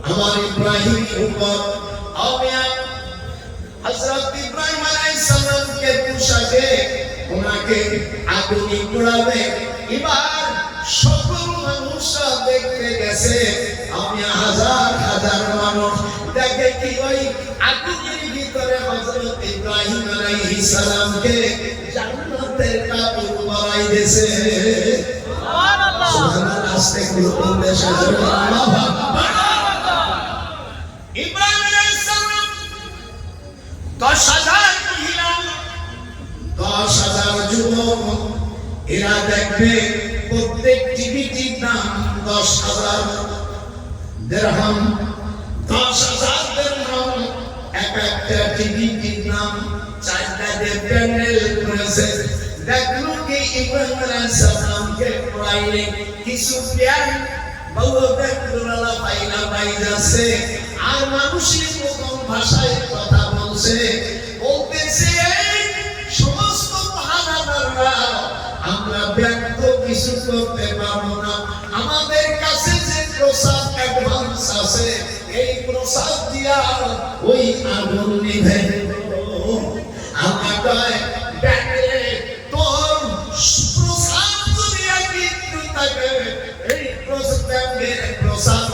আমার ইব্রাহিম উপর হযরত ইব্রাহিম আলাইহিস সালামকে পোশাকে ওনাকে আগুনে পোড়াবে। এবার সকল মানুষরা দেখতে গেছে, আমি হাজার হাজার মানুষ দেখে কি ওই আগুনের ভিতরে হযরত ইব্রাহিম আলাইহিস সালামকে জান্নাতের কাপড় পরাই দিয়েছে। সুবহানাল্লাহ। সুবহানাল্লাহ। আস্তে করে বলতে সাজে আল্লাহু আকবার। ইব্রাহিম আলাইহিস সালাম 10,000 মহিলা, 10,000 যুবক, এরা দেখবে প্রত্যেক টিভিটির নাম 10,000 দিরহাম। 10,000 দিরহাম, এক একটা টিভিটির নাম 4টা প্যানেল করেছে। দেখলো কি ইব্রাহিম আলাইহিস সালামকে পড়াইলে কিছু জ্ঞান বহু দেখলোরা পাইলা পাই যাচ্ছে, আর মানুষের মতন ভাষায় কথা বলছে। বলতেছে সমস্ত মহানাদাররা আমরা ব্যক্ত কিছু করতে পারবো না, আমাদের কাছে যে প্রসাদ অ্যাডভান্স আছে এই প্রসাদ দিয়া ওই আগুন নিভে আমরা কয় দেখে তোর প্রসাদ যদি একটু থাকে, এই প্রসাদের প্রসাদ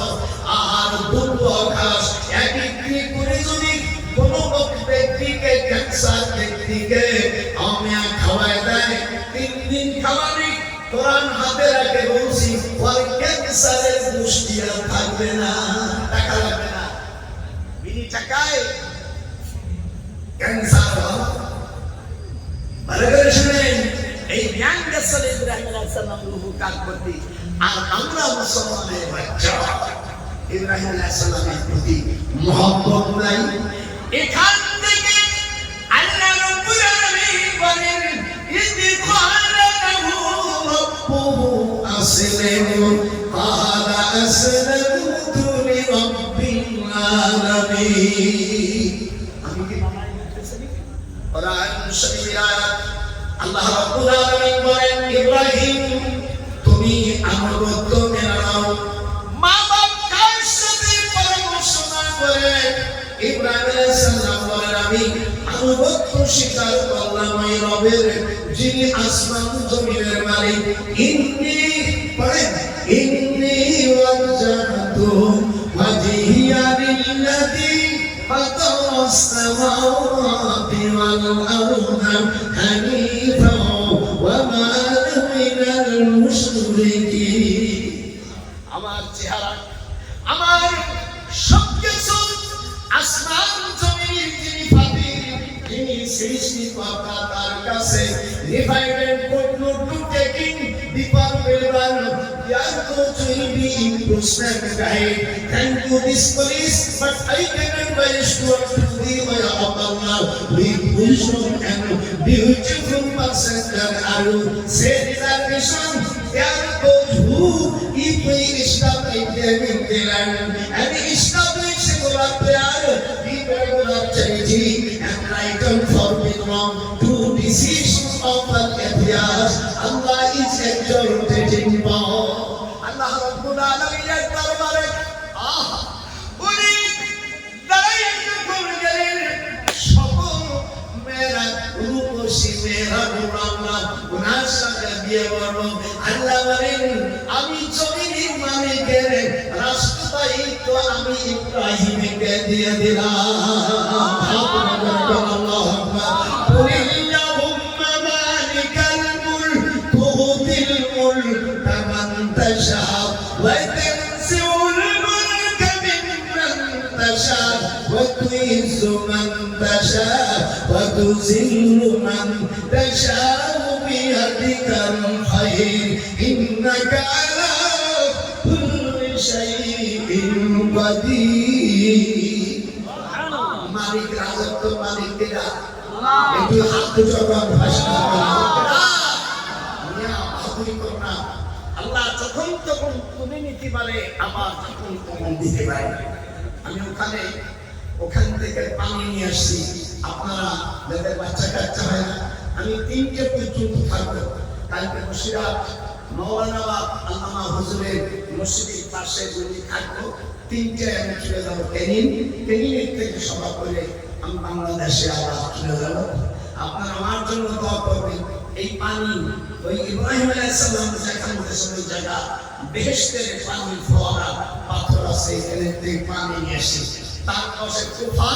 আর দুর্বাঘাস একত্রিত করে যদি কোনো ব্যক্তিকে ক্যান্সার ব্যক্তিকে আমি খাওয়াই দেয়, 3 দিন খাওয়ানি কোরআন হাতে রাখে বলছি ওর ক্যান্সারের দৃষ্টি আর থাকবে না, টাকা লাগবে না, বিনি টাকায় ক্যান্সার ভালো করে শুনেন। এই জ্ঞান গেছে ইব্রাহিম আলাইহিস সালাম রূহ কাকবতি, আর আমরা মুসলমানের বাচ্চা ইব্রাহিম আলাইহিস সালামের প্রতি মহব্বত নাই। এখান থেকে আল্লাহ রাব্বুল আলামিন বলেন ইদি ক্বালা লাহু রাব্বুহু আসলিম ক্বালা আসলামতু লিরাব্বিল العالمين আমি কি বানাই দিতেছি কোরআন শরীফের আয়াত আল্লাহ রাব্বুল আলামিন বলেন ইব্রাহিম তুমি আনুগত্য মেনে নাও মা বাবার সাথে পরামর্শ না করে ইব্রাহিম আলাইহিস সালাম বলেন আমি আনুগত্য স্বীকার করলাম ওই রবের যিনি আসমান জমিনের মালিক ইন্নী পড়েন ইন্নী ওয়াজহাতু ওয়াজহিয়া লিল্লাযী ফাতারাস সামাওয়াতি ওয়াল আরদা হানিফা ওয়া মা আনা মিনাল মুশরিকিন আমার চেহারা আমার সবকিছু আসমান জমিনের যিনি ফাতির যিনি সৃষ্টিকর্তা তার কাছে refined code note to taking the perpetual be impressed guide thank you this police but I cannot wish to the way of Allah with wisdom and beautiful person that are say reservation there those who if we establish them in the land and establish regular prayer regular charity and right and forbid wrong to decisions of the affairs Allah is exalted in power Allah Rabbul Alamin darbare উনি দাঁড়িয়ে করলেন সকল মেরা রূপসী মেরা গুণাল্লাহ উনার সঙ্গে বিয়ে করব আল্লাহ বলেন আমি জমিনের মালিকের রাষ্ট্রদায়িত্ব আমি ইব্রাহিমকে দিয়ে দিলাম আল্লাহু আকবার تشاء وتنزع الملك ممن تشاء وتعز من تشاء وتذل من تشاء بيدك الخير إنك على كل شيء قدير مالك রাজত্ব মালিক দিলা একটু হাত জবাব ভাষা আল্লাহ যখন তখন তুলে নিতে পারে আবার যখন তখন দিতে পারে আমি ওখান থেকে পানি নিয়ে আসছি আপনারা যাদের বাচ্চা কাচ্চা হয় না আমি 3টে পর্যন্ত থাকবো কালকে মুর্শিদাবাদ মওলানা আল্লামা হুজুরের মসজিদের পাশে যদি থাকবো 3টে আমি চলে যাবো কেনিনের থেকে সভা করে আমি বাংলাদেশে আবার চলে যাবো আপনারা আমার জন্য দোয়া করবেন এই পানি ওই ইব্রাহিম আলাইহিস সালাম যেখানে ওই জায়গা বেহেশতের পানি ফোয়ারা পাথর আছে এখানে থেকে পানি নিয়ে আসে তার পাশে কুফা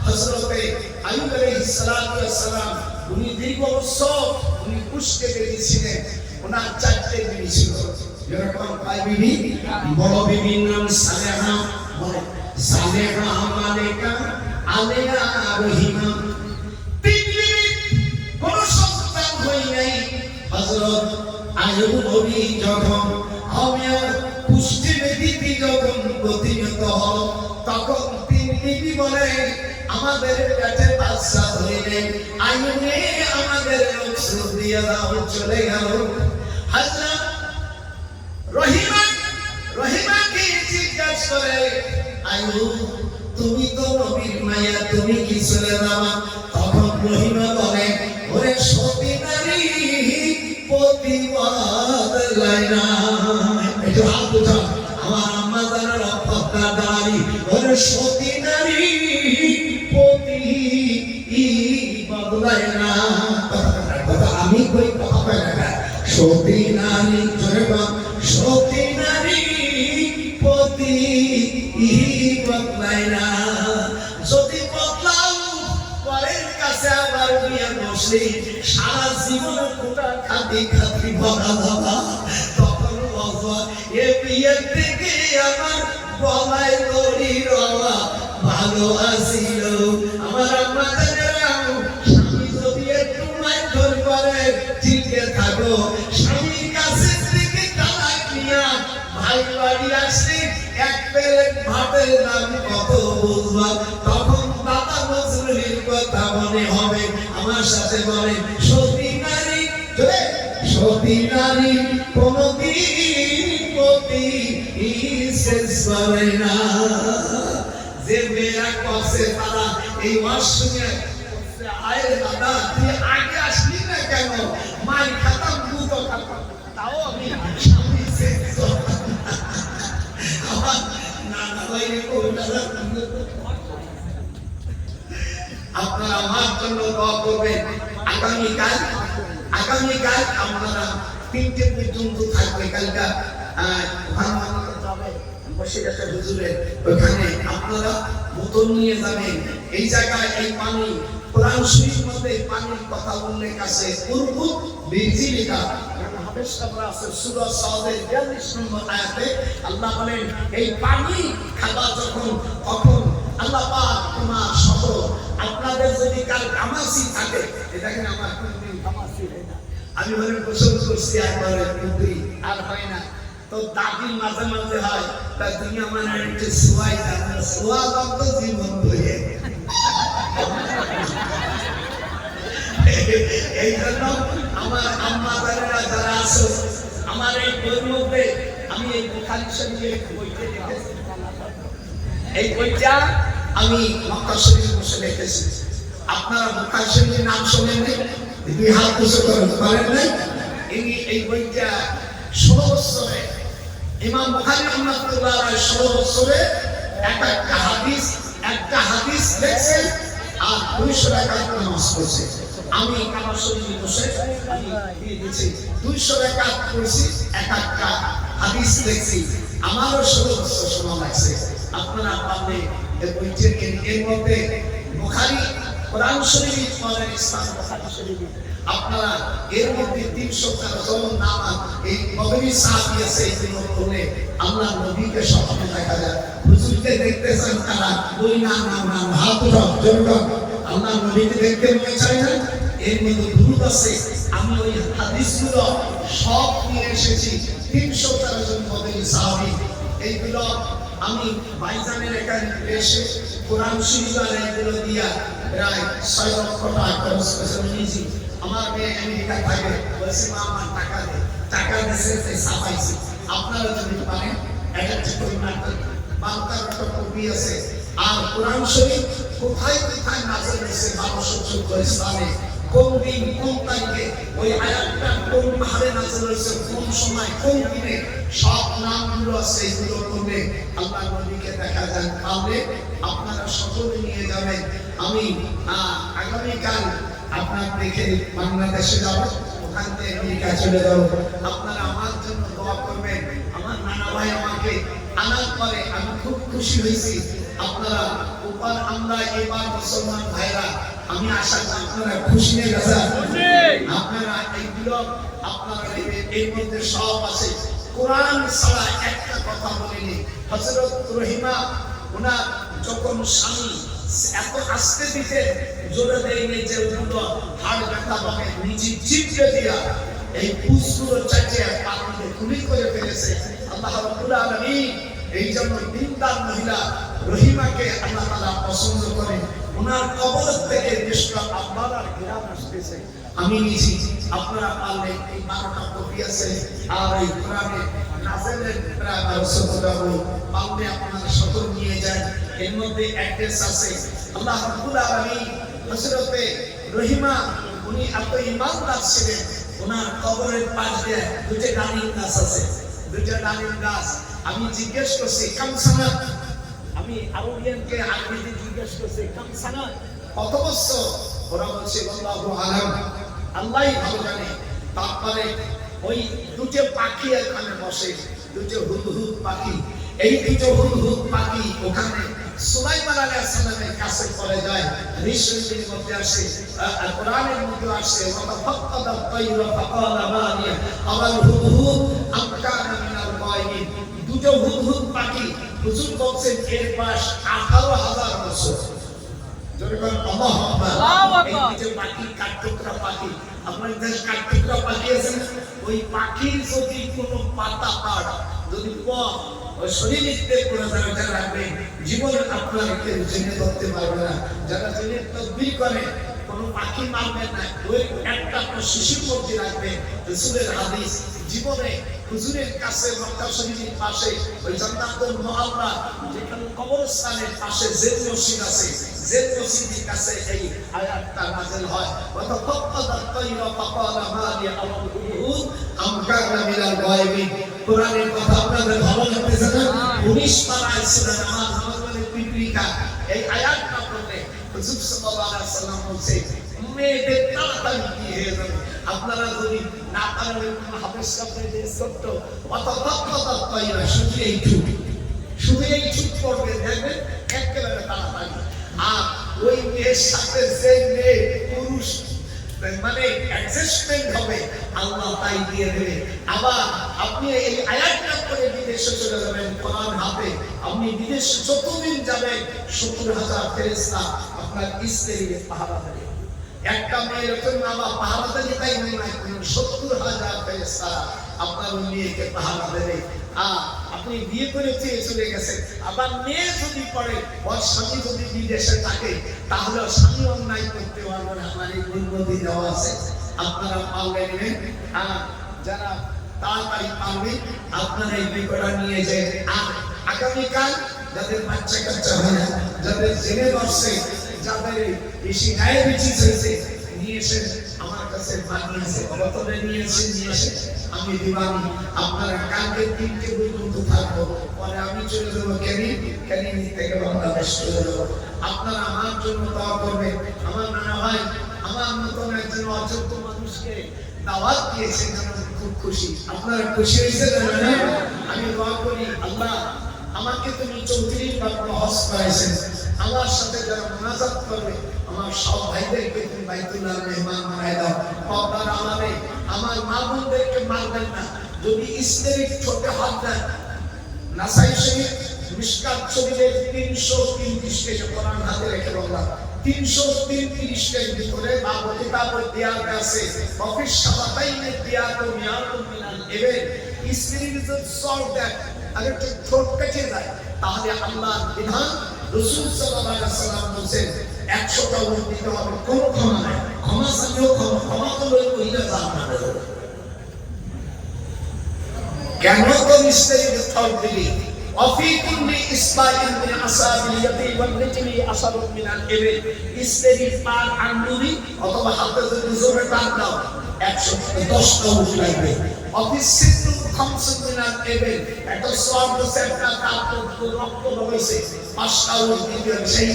হযরতে আইয়ুব আলাইহিস সালাম উনি দীর্ঘ বছর উনি পুষ্কে বেরিয়েছিলেন ওনার 4টে বিবি ছিল যেরকম কয় বিবি বড় বিবির নাম সালেহা বলে সালেহা মালিকা আলেয়া রহিমা হযরত আইয়ুব নবী যখন পুষ্টি ব্যাধিতে যখন প্রতিহত হল তখন 3 বিবি বলে আমাদের পেটে বাচ্চা হইলে আইয়ুবে আমাদের রক্ত দিয়ে দাও চলে গেল হযরত রহিমাকে জিজ্ঞাসা করে আইয়ুব তুমি তো নবীর মায়া তুমি কি চলে যাবা তখন রহিমা বলে ওরে সতী নারী প্রতিবাদ লাইনা একটু হাত উঠাও আমার আম্মা জানার অপেক্ষা দাঁড়ি ওরে সতী নারী প্রতিবাদ লাইনা কথা আমি কই কথা পাই না সতী নারী জোরে বল সতী নারী প্রতিবাদ লাইনা যদি বদলাও পরের কাছে আবার নিয়ে বসে সারা জীবন কোটা খাতি ভরা বাবা তখন বলবা এ বিয়ের থেকে আমার গলায় দড়ি রওয়া ভালো আসিল আমার আম্মা জানেরাও স্বামী যদি একটু মাইথর করে ঠিকই থাকো স্বামীর কাছে থেকে তালাক নিয়া ভাই বাড়ি আসলে এক প্লেট ভাতের দাম কত বুঝবা তখন বাবা নজরুলের কথা মনে হবে আমার সাথে বলে সতী নারী কোনদিন পতি শেষ করে না যে মেয়েরা করছে তারা এই ওয়াজ শুনে আয় দাদা তুই আগে আসলি না কেন মাই খাতাম দুটো খাতাম তাও আমি সামনে আমার নানা ভাইরে কোনটা আপনারা আমার জন্য দোয়া করবেন আগামীকাল আপনারা 3টে পর্যন্ত থাকবে কালকা ওখানে আপনারা বোতল নিয়ে যাবেন এই জায়গায় এই পানি কোরআন শরীফ মধ্যে পানির কথা উল্লেখ আছে কুরকুত বিজিলিকা হাদিস আমরা আছে সূরা সাদের 42 নম্বর আয়াতে আল্লাহ বলেন এই পানি খাবা যখন তখন আল্লাহ পাক তোমার সহ আপনাদের যদি কাল কামাসি থাকে এটাকে আমার কোনদিন কামাসি হয় না আমি বলে গোসল করছি একবারে কিন্তু আর হয় না তো দাদি মাঝে মাঝে হয় তা তুমি আমার একটু সোয়াই দাও সোয়া দাও তো জীবন হয়ে এই জন্য আমার আম্মা যারা যারা আছো আমার এই বইয়ের মধ্যে আমি এই বুখারী শরীফের বইতে দেখেছি এই বইটা আমি মক্কা শরীফে বসে দেখেছি আপনারা বুখারী শরীফের নাম শুনেন নাই দুই হাত উঁচু করতে পারেন নাই এই বইটা 16 বছরে ইমাম বুখারী রাহমাতুল্লাহ আলাইহি 16 বছরে একটা হাদিস লেখছেন আর 200 রাকাত নামাজ পড়ছে আমি আমার শরীরে বসে আমি দিয়ে দিয়েছি 200 রাকাত পড়ছি একটা হাদিস লেখছি আমারও 16 বছর সময় লাগছে আপনারা পারলে এই বইটা এর মধ্যে বুখারী কোরআন শরীফ পড়েন ইসলাম বুখারী শরীফ আপনারা এর মধ্যে 313 জন নাম এই নবী সাহাবী আছে এগুলো পড়লে আল্লাহ নবীকে স্বপ্নে দেখা যায় হুজুরকে দেখতেছেন তারা ওই নাম হাত উঠাও জোরে আল্লাহ নবীকে দেখতে মনে চায় না এর মধ্যে দুরূদ আছে আমি ওই হাদিসগুলো সব নিয়ে এসেছি 313 জন নবী সাহাবী এইগুলো আমি বাইজানের এখানে এসে কোরআন শরীফ আর এগুলো দিয়া প্রায় 6 লক্ষ টাকা খরচ করেছি নিজে আমার মেয়ে আমেরিকা থাকে বলছে মা আমার টাকা দিয়েছে ছাপাইছি আপনারা যদি পারেন একটা ছোট নাটক বাংলার একটা কপি আছে আর কোরআন শরীফ কোথায় কোথায় নাযিল হয়েছে 1214 ইসলামে কোন দিন কোন তারিখে ওই আয়াতটা কোন পাহাড়ে নাযিল হয়েছে কোন সময় কোন দিনে সব নামগুলো আছে এগুলো করলে আল্লাহ নবীকে দেখা যায় পারলে আপনারা সকলে নিয়ে যাবেন আমি আগামীকাল আপনার দেখে বাংলাদেশে যাব ওখান থেকে আমেরিকা চলে যাব আপনারা আমার জন্য দোয়া করবেন আমার নানা ভাই আমাকে আনার পরে আমি খুব খুশি হয়েছি আপনারা উপর আমরা এবার মুসলমান ভাইরা আমি আশা করি আপনারা খুশি হয়ে গেছেন আপনারা এইগুলো আপনারা এর মধ্যে সব আছে কোরআন ছাড়া একটা কথা বলেনি হযরত রহিমা ওনার যখন স্বামী এত আস্তে দিতে জোরে দেয়নি যে উঠলো হাড় ব্যথা পাবে নিচে চিপড়ে দিয়া এই পুষ্পগুলো চাটিয়ে পানিতে গুলি করে ফেলেছে আল্লাহ রাব্বুল আলামিন এই জন্য দিনদার মহিলা রহিমাকে আল্লাহ তাআলা পছন্দ করেন ওনার কবর থেকে দেশটা আপনারা ঘেরান আসতেছে আমি নিছি আপনারা পারলে এই 12টা কপি আছে আর এই কোরআনে নাযিলের প্রায় 1200 বই পারলে আপনারা সকল নিয়ে যান এর মধ্যে অ্যাড্রেস আছে আল্লাহ রাব্বুল আলামিন হযরতে রহিমা উনি এত ইমানদার ছিলেন ওনার কবরের পাশ দিয়ে দুটো ডালিম গাছ আছে দুটো ডালিম গাছ আমি জিজ্ঞেস করছি কামসানা আমি আরবিয়ানকে আরবিতে জিজ্ঞেস করছি কামসানা কত বছর ওরা বলছে আল্লাহু আলাম আল্লাহই ভালো জানে তারপরে ওই দুটো পাখি এখানে বসে দুটো হুদহুদ পাখি এই দুটো হুদহুদ পাখি ওখানে সুলাইমান আলাইহিস সালামের কাছে চলে যায় রিসুলের মধ্যে আসে আর কোরআনের মধ্যে আসে ওয়া ফাকাদ আত-তায়রা ফাকালা মানিয়া আওয়াল হুদহুদ আমকানা মিনাল গায়বিন দুটো হুদহুদ পাখি হুজুর বলছেন এর বয়স 18000 বছর জোরে বলেন আল্লাহু আকবার এই যে পাখি কাঠঠোকরা পাখি আপনাদের দেশ কাঠঠোকরা পাখি আছে ওই পাখির যদি কোনো পাতা পাড় যদি ওই শরীরে পড়ে যাবে যারা রাখবে জীবনে আপনারা কেউ জেনে ধরতে পারবে না যারা জেনে তদবির করে কোনো পাখি মারবে না ওই একটা শিশুর মধ্যে রাখবে রাসূলের হাদিস জীবনে হুজুরের কাছে মক্কা শরীফের পাশে ওই জান্নাতুল মুআল্লা যেখানে কবরস্থানের পাশে জেল মসজিদ আছে, জেল মসজিদের কাছে এই আয়াতটা নাযিল হয়। ওয়া তাফাক্কাদাত তায়রা ফাকালা মা লি আরাল হুদুদ আম কানা মিনাল গায়বিন। কোরআনের কথা আপনাদের ভালো লাগতেছে না? 19 পারায় সূরা নামাজ মানে পিপিকা এই আয়াতটা পড়লে হুজুর সাল্লাল্লাহু আলাইহি ওয়াসাল্লাম বলছে মেয়েদের তাড়াতাড়ি কি হয়ে যাবে। আপনারা যদি না পারেন হাফেজ সাহেবদের ছোট্ট অতঃপক্ষতা পাইরা শুধু এই ছুট করবে দেখবেন একেবারে তাড়াতাড়ি। আর ওই মেয়ের সাথে যে মেয়ে পুরুষ মানে অ্যাডজাস্টমেন্ট হবে আল্লাহ তাই দিয়ে দেবে। আবার আপনি এই আয়াতটা পড়ে বিদেশে চলে যাবেন কোরআন হাতে, আপনি বিদেশে যতদিন যাবেন 70,000 ফেরেশতা আপনার স্ত্রীকে পাহারা দেবে। একটা মেয়ের এরকম বাবা পাহারা দেবে তাই নয়, 70,000 ফেরেশতা আপনার মেয়েকে পাহারা দেবে। আর আপনি বিয়ে করে চলে গেছেন, আবার মেয়ে যদি পড়ে ওর স্বামী যদি বিদেশে থাকে তাহলে স্বামী অন্যায় করতে পারবে না। আমার এই অনুমতি দেওয়া আছে, আপনারা পারলে নেবেন। আর যারা তাড়াতাড়ি পারবেন আপনারা এই বিষয়টা নিয়ে যায়। আর আগামীকাল যাদের বাচ্চা কাচ্চা হয় না, যাদের জেনে বসছে, যাদের বেশি ডায়াবেটিস হয়েছে নিয়ে এসে আমার কাছে বানিয়েছে বোতলে নিয়ে এসে আমি দিবানি। আপনারা কালকে 3টে পর্যন্ত থাকবো, পরে আমি চলে যাবো ক্যানিং থেকে বাংলাদেশ চলে যাবো। আপনারা আমার জন্য দোয়া করবেন। আমার মনে হয় আমার মতন একজন অযোগ্য মানুষকে দাওয়াত দিয়েছেন, আমি খুব খুশি। আপনারা খুশি হয়েছেন না? আমি দোয়া করি আল্লাহ আমাকে তুমি 34 বার হজ করাইছেন, আমার সাথে যারা মুনাজাত করবে আমার সব ভাইদেরকে তুমি বাইতুল্লাহর মেহমান বানায় দাও। পর্দার আড়ালে আমার মা বোনদেরকে মারবেন না। যদি স্ত্রীর ছোটে হাত দেন, নাসাই শরীফ মিশকাত শরীফের 303 পৃষ্ঠায় কোরআন হাতে রেখে বললাম 303 পৃষ্ঠার ভিতরে বাবু কিতাবে দেয়া আছে অফিস সাবাতাইনে দেয়া তো মিয়াতুল মিনাল এবেন। স্ত্রীর যদি সল্ট দেন আর একটু ঠোঁট কেটে যায় তাহলে আল্লাহর বিধান রাসূল সাল্লাল্লাহু আলাইহি ওয়াসাল্লাম বলেন 100টা উট দিতে হবে, কোনো ক্ষমা নাই। ক্ষমা চাইলেও ক্ষমা করলে কইলে জান্নাত হবে। কেন তো স্ত্রীর ঠোঁট দিলি وفي كل إصبع من أصابع اليد والرجل أثر من الإبل। স্ত্রীর পার আঙ্গুলি অথবা হাতে যদি জোরে টান দাও 110টা উট লাগবে। অফিস সিদ্ধ খামস মিন আল-ইবিল, একটা সওয়াব সেটা কাপড় রক্ত বইছে 5টা উট দিতে হবে। সেই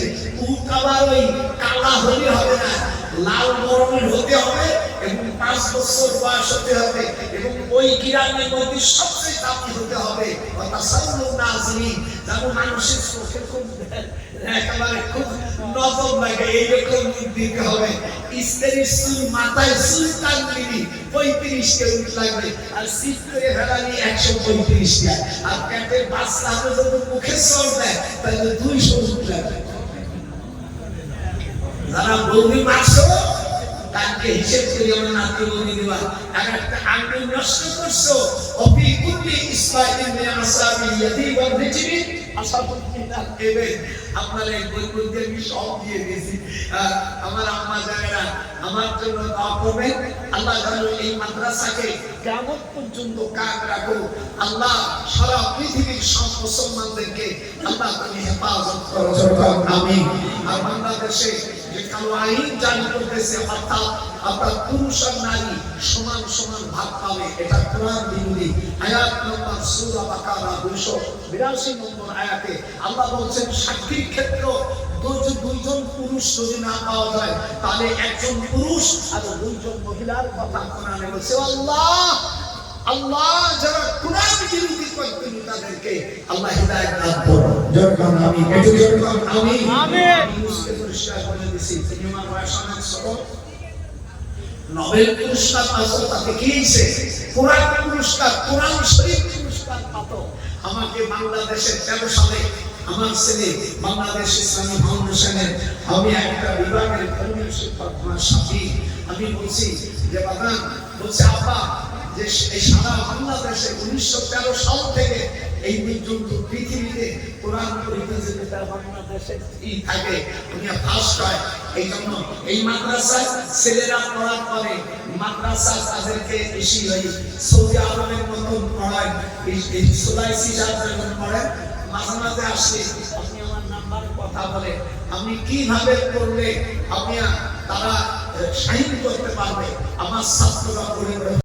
উট আবার ওই কালা হলে হবে না, লাল বরণের হতে হবে এবং 5 বছর বয়স হতে হবে এবং ওই গ্রামের মধ্যে সবচেয়ে দামি হতে হবে। কথা সাল্লু নাজরি যেন মানুষের চোখে খুব একেবারে খুব নজর লাগে এইরকম দিতে হবে। স্ত্রীর চুল মাথায় চুল টান দিবি 35টা উট লাগবে, আর সিট করে ফেলালি 135টা, আর পেটের বাচ্চা যদি মুখে চল দেয় তাহলে 200 উট লাগবে। যারা বৌদি মারছো তাকে হিসেব করে আমরা নাতি বৌদি দিবা। একটা আঙ্গুল নষ্ট করছো অফি কুল্লি ইসমাইল মিন আসাবিল ইয়াদি ওয়াল রিজলি আসাবুল মিনাল ইবিল। আপনারা এই বইগুলোতে আমি সব দিয়ে দিয়েছি। আমার আম্মা জানেরা আমার জন্য দোয়া করবেন। আল্লাহ যেন এই মাদ্রাসাকে কিয়ামত পর্যন্ত কায়েম রাখো। আল্লাহ সারা পৃথিবীর সব মুসলমানদেরকে আল্লাহ তুমি হেফাজত করো, আমিন। আর বাংলাদেশে যে কালো আইন জারি করতেছে অর্থাৎ আপনার পুরুষ আর নারী সমান সমান ভাগ পাবে, এটা কোরআন বিরোধী। আয়াত নম্বর সূরা বাকারা 282 নম্বর আয়াতে আল্লাহ বলছেন সাক্ষীর ক্ষেত্র দুইজন পুরুষ যদি না পাওয়া যায় তাহলে একজন পুরুষ আর 2জন মহিলার কথা কোরআনে বলছে। আল্লাহ যারা কোরআন বিরোধী করতেন তাদেরকে আল্লাহ হিদায়াত দান করুন। জোরকান আমিন, একটু জোরকান আমিন। মুসলিম পরিষ্কার করে দিয়েছি সিনেমা বয়ানের সরব নোবেল পুরস্কার পাওয়া তাকে কিনছে কোরআন পুরস্কার, কোরআন শরীফ পুরস্কার পাত। আমাকে বাংলাদেশের 13 সালে আমার ছেলে বাংলাদেশ ইসলামী ফাউন্ডেশনের আমি একটা বিভাগের ধর্মীয় শিক্ষক আমার সাথী আমি বলছি যে বাবা বলছে আপা যে এই সারা বাংলাদেশে 1913 সাল থেকে এই পর্যন্ত পৃথিবীতে কোরআন পরিচিত বাংলাদেশে থাকে উনি ফার্স্ট হয়। এই জন্য এই মাদ্রাসায় ছেলেরা পড়ার পরে মাদ্রাসা তাদেরকে বেশি ওই সৌদি আরবের মতন পড়ায়, এই সুলাইসি সাহেবের পড়ায়। মাঝে মাঝে আসলে আপনি আমার নাম্বারে কথা বলে আপনি কিভাবে করলে আপনি তারা সাইন করতে পারবে, আমার ছাত্ররা পড়ে